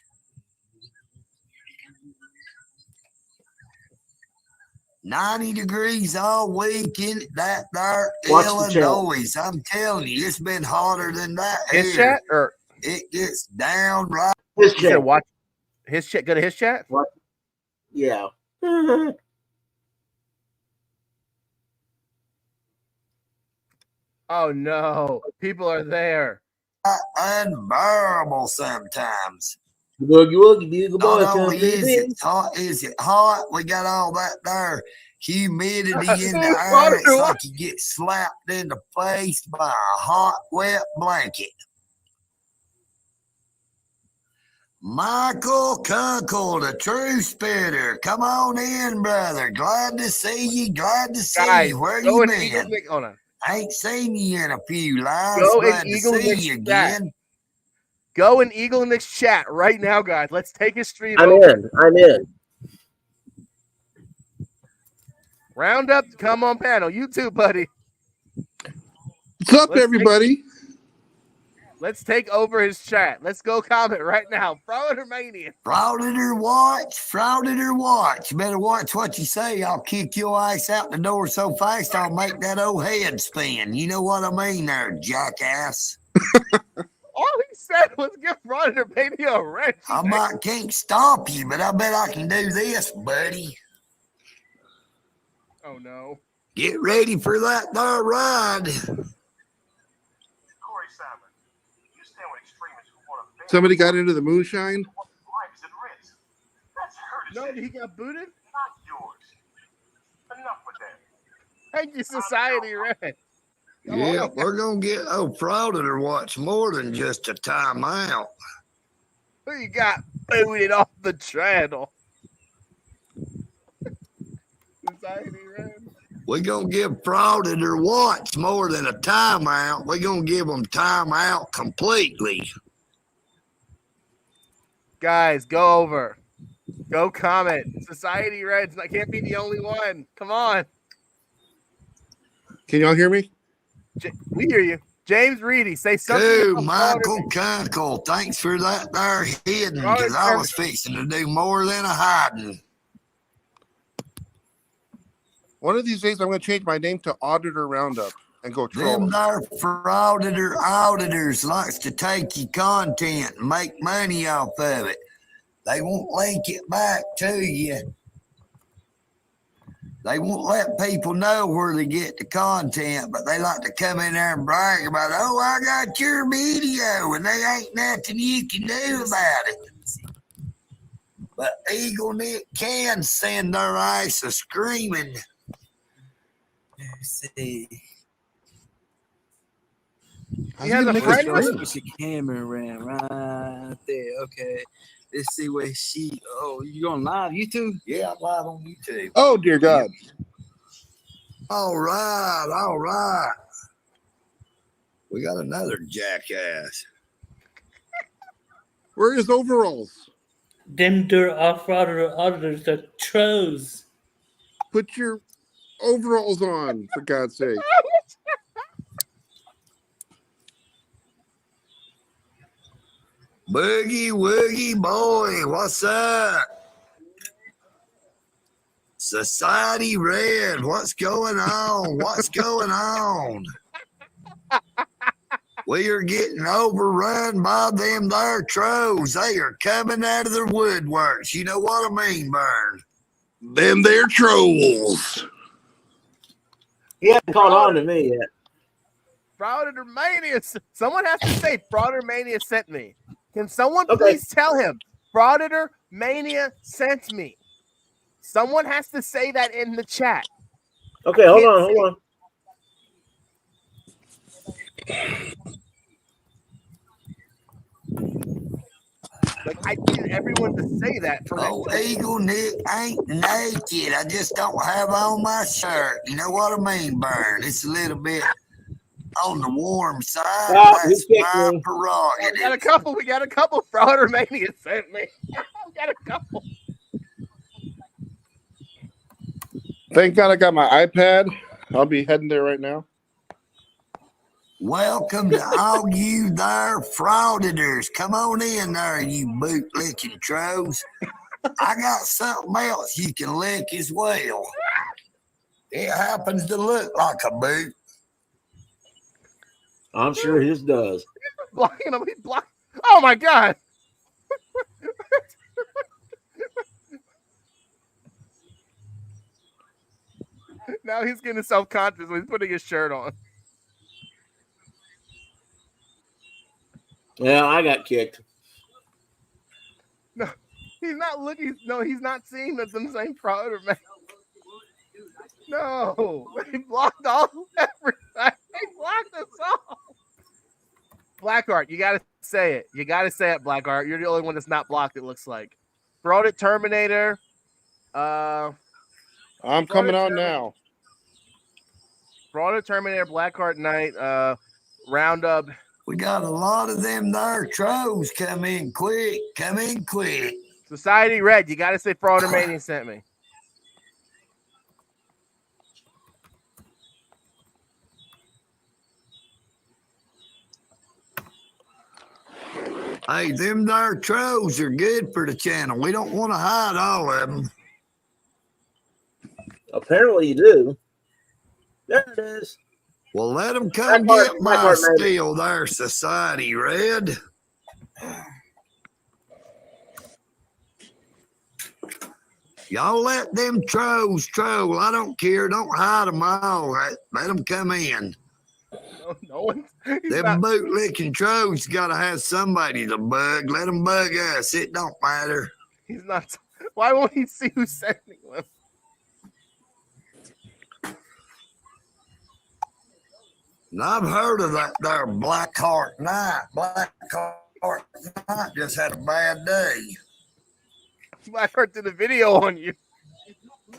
$90 degrees all weekend. That there Illinois. I'm telling you, it's been hotter than that. His chat or it gets downright. His chat. Watch his chat. Go to his chat. What? Yeah. Oh no, people are there. Unbearable sometimes. Boogie woogie bugle boy. Not only is it hot, we got all that there humidity in the air. It's like you get slapped in the face by a hot, wet blanket. Michael Kunkel, the true spitter. Come on in, brother. Glad to see you. Glad to see you. Where you been? I ain't seen you in a few lives. Glad to see you again. Go in Eagle Nick's chat right now, guys. Let's take his stream. I'm in. Round up, come on panel. You too, buddy. What's up, everybody? Let's take over his chat. Let's go comment right now. Frauditor Mania. Frauditor watch. Frauditor watch. You better watch what you say. I'll kick your ass out the door so fast I'll make that old head spin. You know what I mean there, jackass. All he said was give Frauditor Mania a wrench. I can't stop you, but I bet I can do this, buddy. Oh, no. Get ready for that there ride. Somebody got into the moonshine? No, he got booted? Thank you, Society Red. Yeah, we're going to get Frauditor watch more than just a timeout. Who you got booted off the channel? Society Red. We're going to give Frauditor watch more than a timeout. We're going to give them timeout completely. Guys, go over. Go comment. Society Reds. I can't be the only one. Come on. Can y'all hear me? We hear you. James Reedy, say something. Dude, Michael Kunkel, thanks for that there hidden, because I was fixing to do more than a hiding. One of these days, I'm going to change my name to Auditor Roundup and go troll. Them there Frauditor auditors likes to take your content and make money off of it. They won't link it back to you. They won't let people know where they get the content, but they like to come in there and brag about, oh, I got your video, and there ain't nothing you can do about it. But Eagle Nick can send their ass a screaming. Let's see. He has a friend with your camera ran right there. Okay. Let's see where she. Oh, you going live? YouTube? Yeah, I'm live on YouTube. Oh, dear God. All right. All right. We got another jackass. Where is overalls? Them there are fraudulent auditors that trolls. Put your overalls on, for God's sake. Boogie Woogie Boy, what's up? Society Red, what's going on? What's going on? We are getting overrun by them there trolls. They are coming out of their woodworks. You know what I mean, Burn? Them there trolls. He hasn't caught on to me yet. Frauditor Mania. Someone has to say Frauditor Mania sent me. Can someone please tell him Frauditor Mania sent me? Someone has to say that in the chat. Okay, hold on. Like, I need everyone to say that. Eagle Nick ain't naked. I just don't have on my shirt. You know what I mean, Burn? It's a little bit on the warm side. That's my prerogative. We got a couple Frauditor Mania sent me. We got a couple. Thank God I got my iPad. I'll be heading there right now. Welcome to all you there frauditors. Come on in there, you boot-licking trolls. I got something else you can lick as well. It happens to look like a boot. I'm sure his does. Blocking him. He's blocking. Oh, my God. Now he's getting self-conscious when he's putting his shirt on. Yeah, I got kicked. No, he's not looking. No, he's not seeing the same Frauditor man. No, he blocked all everything. He blocked us all. Blackheart, you gotta say it. You gotta say it, Blackheart. You're the only one that's not blocked. It looks like. Fraudit Terminator. I'm coming on now. Fraudit Terminator, Blackheart Knight, Roundup. We got a lot of them there trolls. Come in quick. Come in quick. Society Red, you got to say Frauditor Mania sent me. Hey, them there trolls are good for the channel. We don't want to hide all of them. Apparently you do. There it is. Well, let them come Blackheart, get my Blackheart, steel there, Society Red. Y'all let them trolls troll. I don't care. Don't hide them all. Let them come in. No one. Them bootlicking trolls got to have somebody to bug. Let them bug us. It don't matter. He's not. Why won't he see who's sending him? And I've heard of that there Blackheart Knight. Blackheart Knight just had a bad day. Blackheart did a video on you.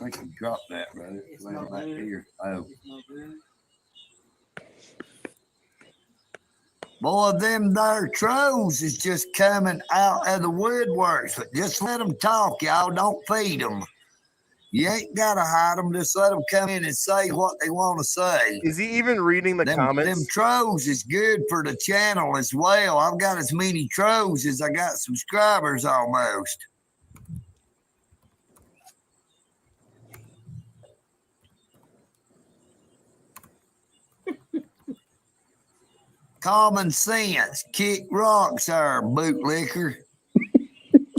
I can drop that, brother. It's back here. Oh. Boy, them there trolls is just coming out of the woodworks. But just let them talk, y'all. Don't feed them. You ain't got to hide them. Just let them come in and say what they want to say. Is he even reading the comments? Them trolls is good for the channel as well. I've got as many trolls as I got subscribers almost. Common sense. Kick rocks there, bootlicker.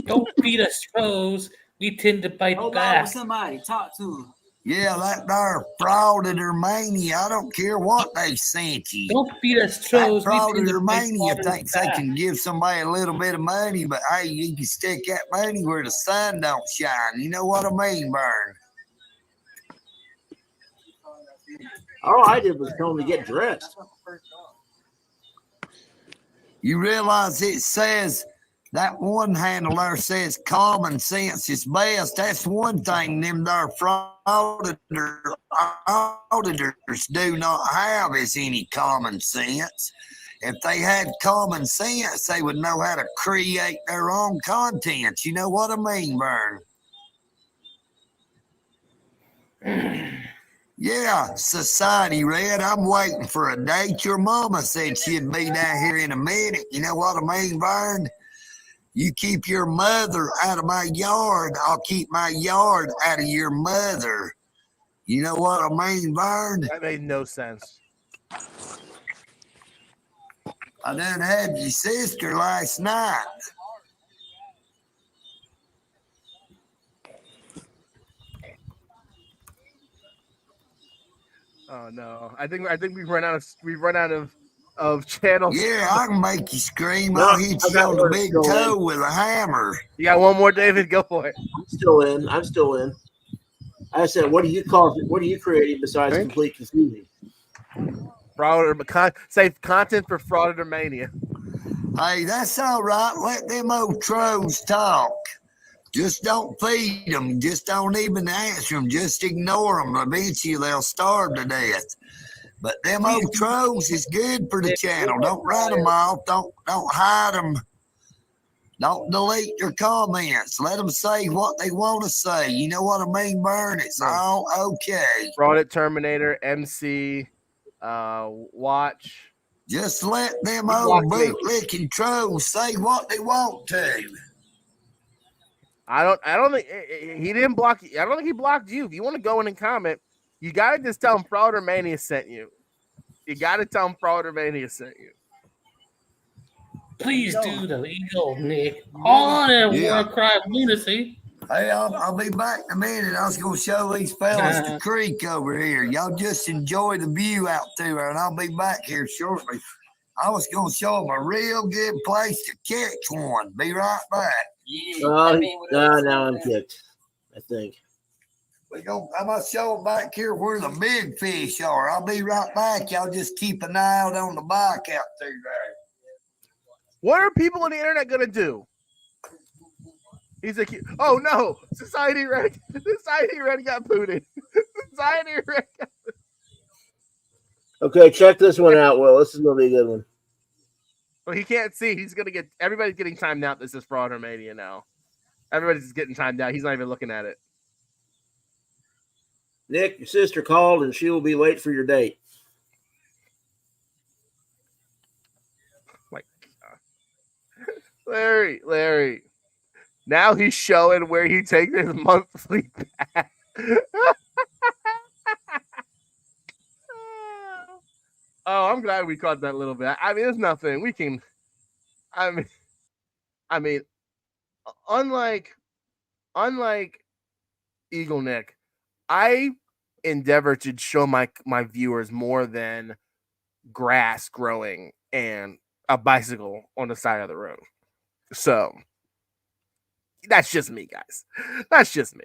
Don't beat us trolls. We tend to bite back. Somebody talk to him. Yeah, that there frauditor mania. I don't care what they sent you. Don't beat us trolls. That frauditor mania thinks they can give somebody a little bit of money, but hey, you can stick that money where the sun don't shine. You know what I mean, Burn? All I did was tell him to get dressed. You realize it says that one handle there says common sense is best. That's one thing them there auditors do not have is any common sense. If they had common sense, they would know how to create their own content. You know what I mean, Burn? Yeah, Society Red, I'm waiting for a date. Your mama said she'd be down here in a minute. You know what I mean, Vern? You keep your mother out of my yard, I'll keep my yard out of your mother. You know what I mean, Vern? That made no sense. I done had your sister last night. Oh no! I think we've run out of channels. Yeah, I can make you scream. No, I'll hit I you got on the one big still toe in. with a hammer. You got one more, David? Go for it. I'm still in. I'm still in. I said, what do you call it? What are you creating besides complete confusion? Say content for Frauditor Mania. Hey, that's all right. Let them old trolls talk. Just don't feed them. Just don't even answer them. Just ignore them. Eventually, they'll starve to death. But them old trolls is good for the channel. Don't write them off. Don't hide them. Don't delete their comments. Let them say what they want to say. You know what I mean, Vern? It's all okay. Fraudit Terminator, MC, Watch. Just let them old boot-licking trolls say what they want to. I don't think he didn't block you. I don't think he blocked you. If you want to go in and comment, you gotta just tell him Frauditor Mania sent you. You gotta tell him Frauditor Mania sent you. Please do the Eagle Nick on a war cry of lunacy. Hey, I'll be back in a minute. I was going to show these fellas the creek over here. Y'all just enjoy the view out there, and I'll be back here shortly. I was going to show them a real good place to catch one. Be right back. Now I'm kicked, I think. I'm going to show them back here where the big fish are. I'll be right back. Y'all just keep an eye out on the bike out there. What are people on the internet going to do? He's like, oh no, Society Red got booted. Society Red got booted. Okay, check this one out, Will. This is going to be a good one. Well, he can't see. Everybody's getting timed out. This is Frauditor Mania now. Everybody's getting timed out. He's not even looking at it. Nick, your sister called and she will be late for your date. My God. Larry. Now he's showing where he takes his monthly back. Oh, I'm glad we caught that little bit. I mean, there's nothing we can. I mean, unlike Eagle Nick, I endeavor to show my viewers more than grass growing and a bicycle on the side of the road. So that's just me, guys. That's just me.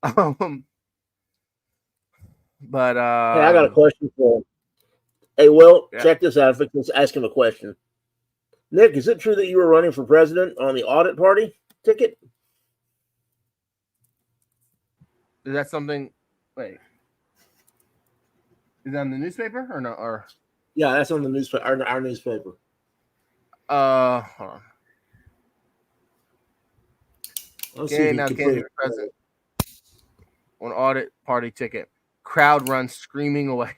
But hey, I got a question for him. Hey, Will, check this out. If I can ask him a question. Nick, is it true that you were running for president on the audit party ticket? Is that something? Wait, is that in the newspaper or no? Or yeah, that's on the newspaper. Our newspaper. Hold on. Okay, now candidate for president on audit party ticket. Crowd runs screaming away.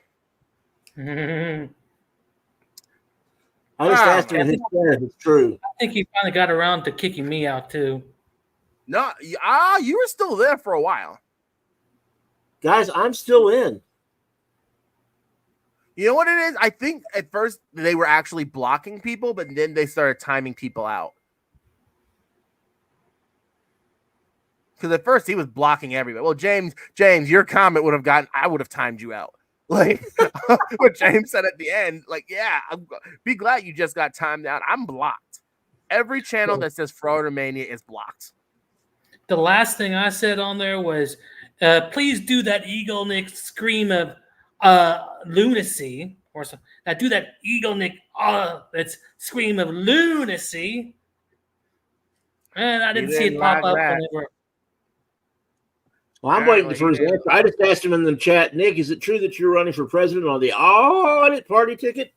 I just asked him if it's true. I think he finally got around to kicking me out too. No, you were still there for a while. Guys, I'm still in. You know what it is? I think at first they were actually blocking people, but then they started timing people out. Because at first he was blocking everybody. Well, James, your comment would have I would have timed you out. Like what James said at the end, like, yeah, be glad you just got timed out. I'm blocked. Every channel that says Frauditor Mania is blocked. The last thing I said on there was, please do that Eagle Nick scream of lunacy or something. Do that Eagle Nick that's scream of lunacy. And I didn't see it pop up whenever. Well, I'm waiting for his answer. I just asked him in the chat, Nick, is it true that you're running for president on the audit party ticket?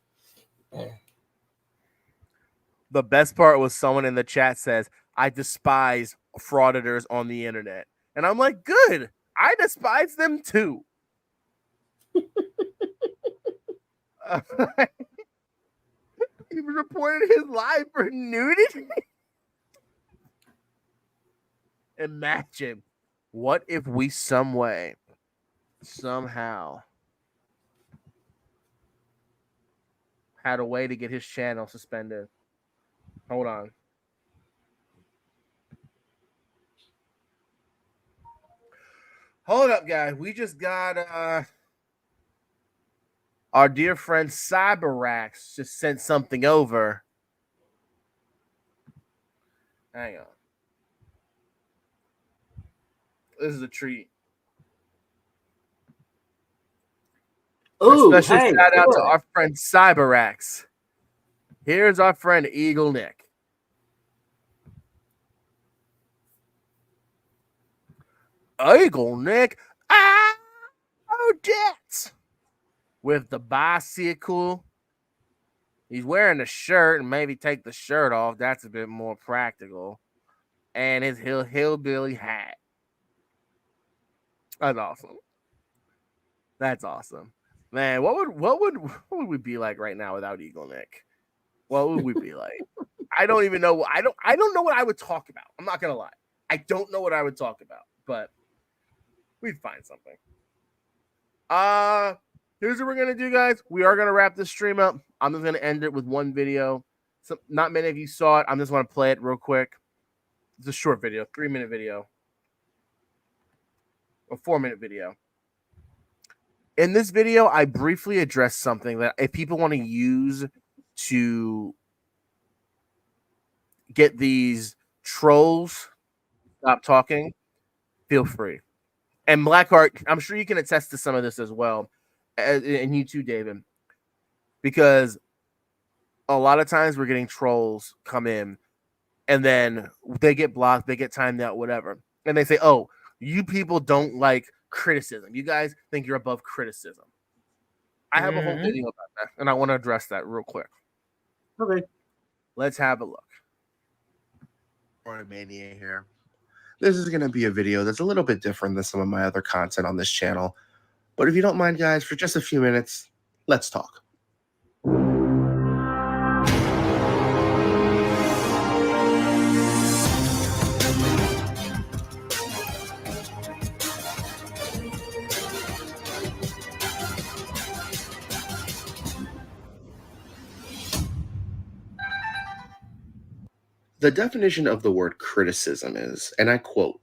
The best part was someone in the chat says, I despise frauditors on the internet. And I'm like, good. I despise them too. He reported his life for nudity. imagine what if we some way, somehow had a way to get his channel suspended. Hold on. Hold up, guys. We just got our dear friend Cyberax just sent something over. Hang on. This is a treat. Ooh, a special hey, shout out to cool. our friend Cyberax. Here's our friend Eagle Nick. Eagle Nick. Oh, jets. With the bicycle. He's wearing a shirt, and maybe take the shirt off. That's a bit more practical. And his hillbilly hat. That's awesome. That's awesome. Man, what would we be like right now without Eagle Nick? What would we be like? I don't even know. I don't know what I would talk about. I'm not gonna lie. I don't know what I would talk about, but we'd find something. Here's what we're gonna do, guys. We are gonna wrap this stream up. I'm just gonna end it with one video. So not many of you saw it. I'm just gonna play it real quick. It's a short video, 3-minute video, a 4-minute video. In this video, I briefly addressed something that if people want to use to get these trolls stop talking, feel free. And Blackheart, I'm sure you can attest to some of this as well, and you too, David, because a lot of times we're getting trolls come in, and then they get blocked, they get timed out, whatever, and they say, "Oh, you people don't like criticism. You guys think you're above criticism." I have a whole video about that, and I want to address that real quick. Okay, let's have a look. Mania here. This is going to be a video that's a little bit different than some of my other content on this channel. But if you don't mind, guys, for just a few minutes, let's talk. The definition of the word criticism is, and I quote,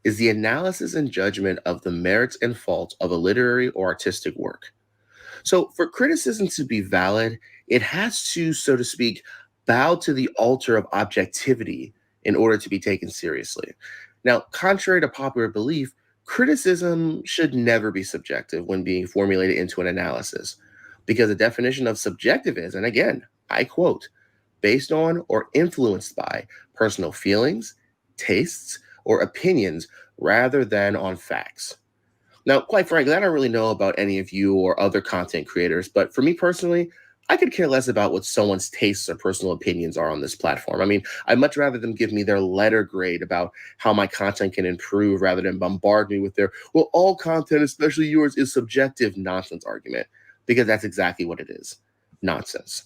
is the analysis and judgment of the merits and faults of a literary or artistic work. So for criticism to be valid, it has to, so to speak, bow to the altar of objectivity in order to be taken seriously. Now, contrary to popular belief, criticism should never be subjective when being formulated into an analysis, because the definition of subjective is, and again, I quote, based on or influenced by personal feelings, tastes, or opinions rather than on facts. Now, quite frankly, I don't really know about any of you or other content creators, but for me personally, I could care less about what someone's tastes or personal opinions are on this platform. I mean, I'd much rather them give me their letter grade about how my content can improve rather than bombard me with their, well, all content, especially yours, is subjective nonsense argument, because that's exactly what it is. Nonsense.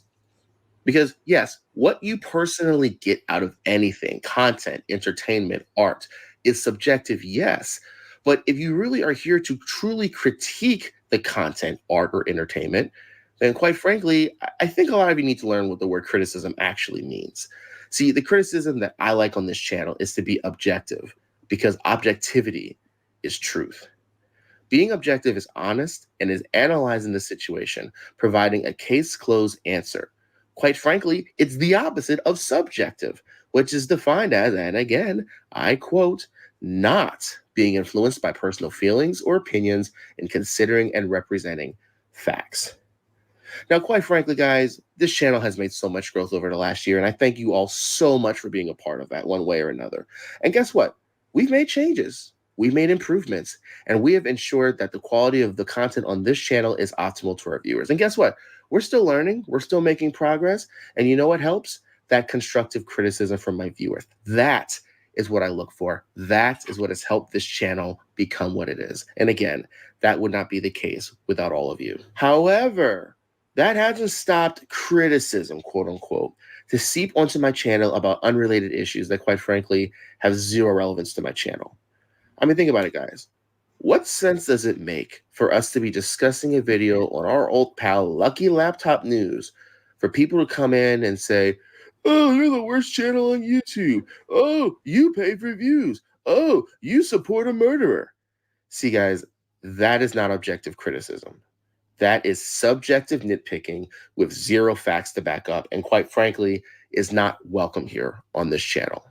Because yes, what you personally get out of anything, content, entertainment, art, is subjective, yes. But if you really are here to truly critique the content, art, or entertainment, then quite frankly, I think a lot of you need to learn what the word criticism actually means. See, the criticism that I like on this channel is to be objective, because objectivity is truth. Being objective is honest and is analyzing the situation, providing a case-closed answer. Quite frankly, it's the opposite of subjective, which is defined as, and again, I quote, not being influenced by personal feelings or opinions in considering and representing facts. Now, quite frankly, guys, this channel has made so much growth over the last year, and I thank you all so much for being a part of that one way or another. And guess what? We've made changes. We've made improvements, and we have ensured that the quality of the content on this channel is optimal to our viewers. And guess what? We're still learning. We're still making progress. And you know what helps? That constructive criticism from my viewers. That is what I look for. That is what has helped this channel become what it is. And again, that would not be the case without all of you. However, that hasn't stopped criticism, quote unquote. to seep onto my channel about unrelated issues that, quite frankly, have zero relevance to my channel. I mean, think about it, guys. What sense does it make for us to be discussing a video on our old pal Lucky Laptop News for people to come in and say, oh, you're the worst channel on YouTube. Oh, you pay for views. Oh, you support a murderer. See, guys, that is not objective criticism. That is subjective nitpicking with zero facts to back up, and quite frankly, is not welcome here on this channel.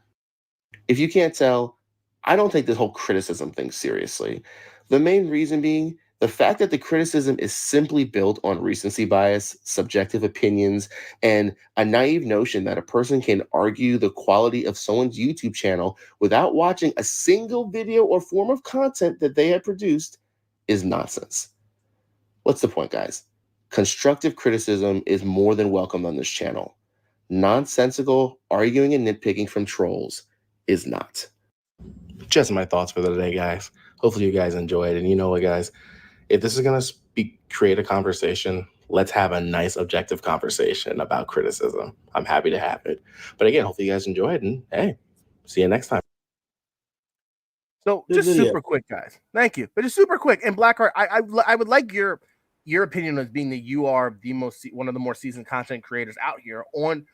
If you can't tell, I don't take this whole criticism thing seriously. The main reason being the fact that the criticism is simply built on recency bias, subjective opinions, and a naive notion that a person can argue the quality of someone's YouTube channel without watching a single video or form of content that they have produced is nonsense. What's the point, guys? Constructive criticism is more than welcome on this channel. Nonsensical arguing and nitpicking from trolls is not. Just my thoughts for the day, guys. Hopefully you guys enjoyed. And you know what, guys? If this is going to create a conversation, let's have a nice objective conversation about criticism. I'm happy to have it. But again, hopefully you guys enjoyed. And hey, see you next time. So just super quick, guys. Thank you. But just super quick. And Blackheart, I would like your opinion as being that you are the one of the more seasoned content creators out here on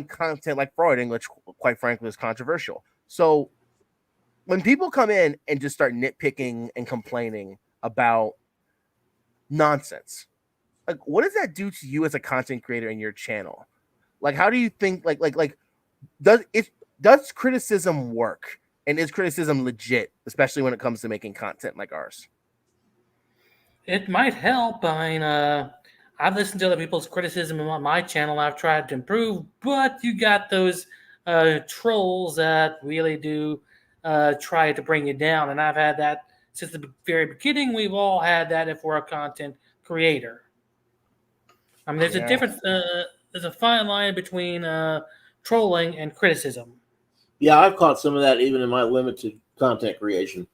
content like fraud, which quite frankly is controversial. So when people come in and just start nitpicking and complaining about nonsense, like what does that do to you as a content creator in your channel? Like, how do you think does criticism work? And is criticism legit, especially when it comes to making content like ours? It might help. I mean, I've listened to other people's criticism on my channel. I've tried to improve, but you got those trolls that really do try to bring you down. And I've had that since the very beginning. We've all had that if we're a content creator. I mean, there's a difference. There's a fine line between trolling and criticism. Yeah, I've caught some of that even in my limited content creation.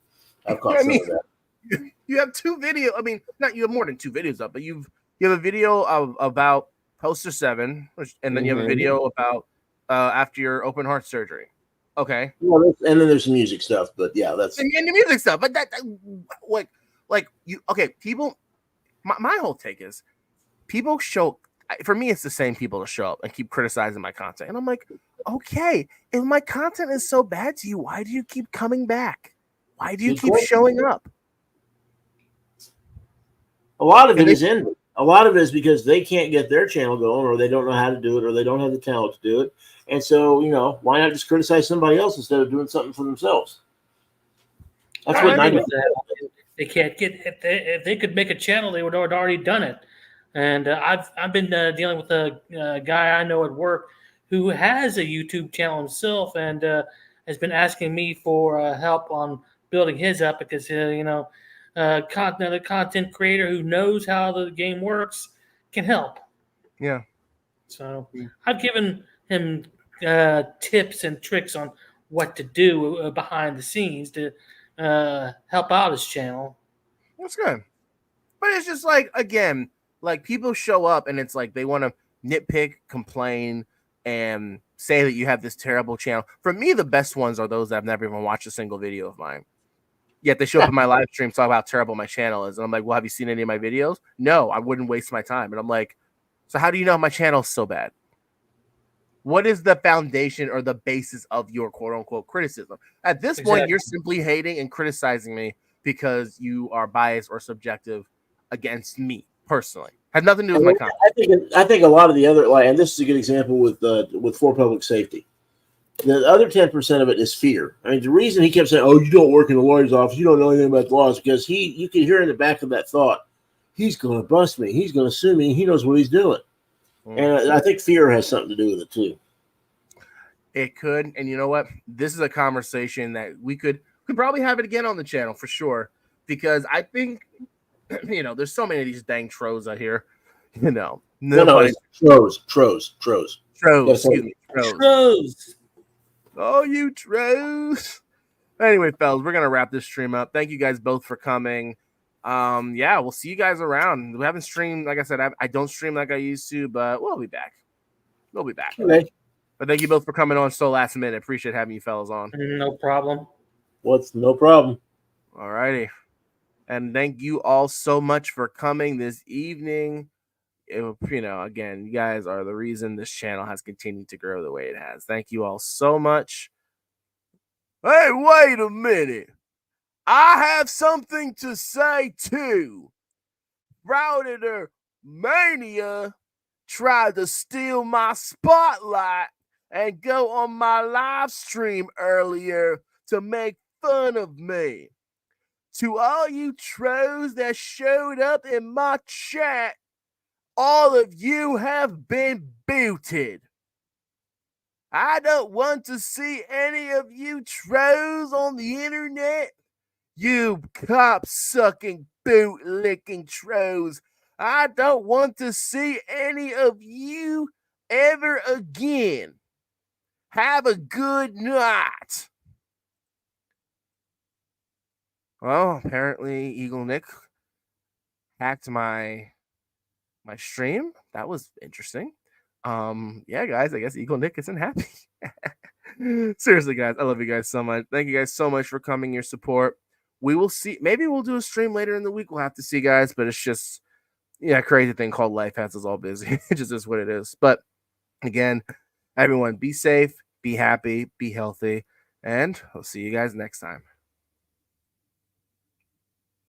I've caught some of that. You have two videos. I mean, not you have more than two videos up, but you have a video about Poster 7, and then you have a video about after your open heart surgery. Okay. Well, and then there's some music stuff, but yeah, that's and the music stuff. But that like you okay? People, my whole take is people show. For me, it's the same people to show up and keep criticizing my content, and I'm like, okay, if my content is so bad to you, why do you keep coming back? Why do you keep showing up? A lot of it is in. A lot of it is because they can't get their channel going, or they don't know how to do it, or they don't have the talent to do it. And so, why not just criticize somebody else instead of doing something for themselves? That's what 90%. They can't get. If they could make a channel, they would have already done it. And I've been dealing with a guy I know at work who has a YouTube channel himself, and has been asking me for help on building his up because a content creator who knows how the game works can help. Yeah. So I've given him tips and tricks on what to do behind the scenes to help out his channel. That's good. But it's just like, again, like people show up and it's like they want to nitpick, complain, and say that you have this terrible channel. For me, the best ones are those that have never even watched a single video of mine. Yet they show up in my live stream, talk about how terrible my channel is. And I'm like, well, have you seen any of my videos? No, I wouldn't waste my time. And I'm like, so how do you know my channel is so bad? What is the foundation or the basis of your quote unquote criticism? At this point, you're simply hating and criticizing me because you are biased or subjective against me personally. Has nothing to do with my content. I think a lot of the other, and this is a good example with For Public Safety. The other 10% of it is fear. I mean, the reason he kept saying, "Oh, you don't work in the lawyer's office, you don't know anything about the law," is because you can hear in the back of that thought, he's going to bust me, he's going to sue me, he knows what he's doing. And I think fear has something to do with it too. It could, and you know what? This is a conversation that we could probably have it again on the channel for sure, because I think there's so many of these dang trolls out here. No, trolls. Excuse me, trolls. Oh, you trolls. Anyway, fellas, we're gonna wrap this stream up. Thank you guys both for coming. Yeah, we'll see you guys around. We haven't streamed, like I said, I don't stream like I used to, but we'll be back. We'll be back. Okay. But thank you both for coming on so last minute. Appreciate having you fellas on. No problem. What's no problem? All righty. And thank you all so much for coming this evening. Again, you guys are the reason this channel has continued to grow the way it has. Thank you all so much. Hey, wait a minute. I have something to say too. Frauditor Mania tried to steal my spotlight and go on my live stream earlier to make fun of me. To all you trolls that showed up in my chat, all of you have been booted. I don't want to see any of you trolls on the internet. You cop-sucking, boot-licking trolls. I don't want to see any of you ever again. Have a good night. Well, apparently Eagle Nick hacked my stream. That was interesting. Yeah, guys, I guess Eagle Nick isn't happy. Seriously, guys, I love you guys so much. Thank you guys so much for coming, your support. We will see. Maybe we'll do a stream later in the week. We'll have to see, guys. But it's just, crazy thing called life has us all busy. It just is what it is. But again, everyone, be safe, be happy, be healthy, and I'll see you guys next time.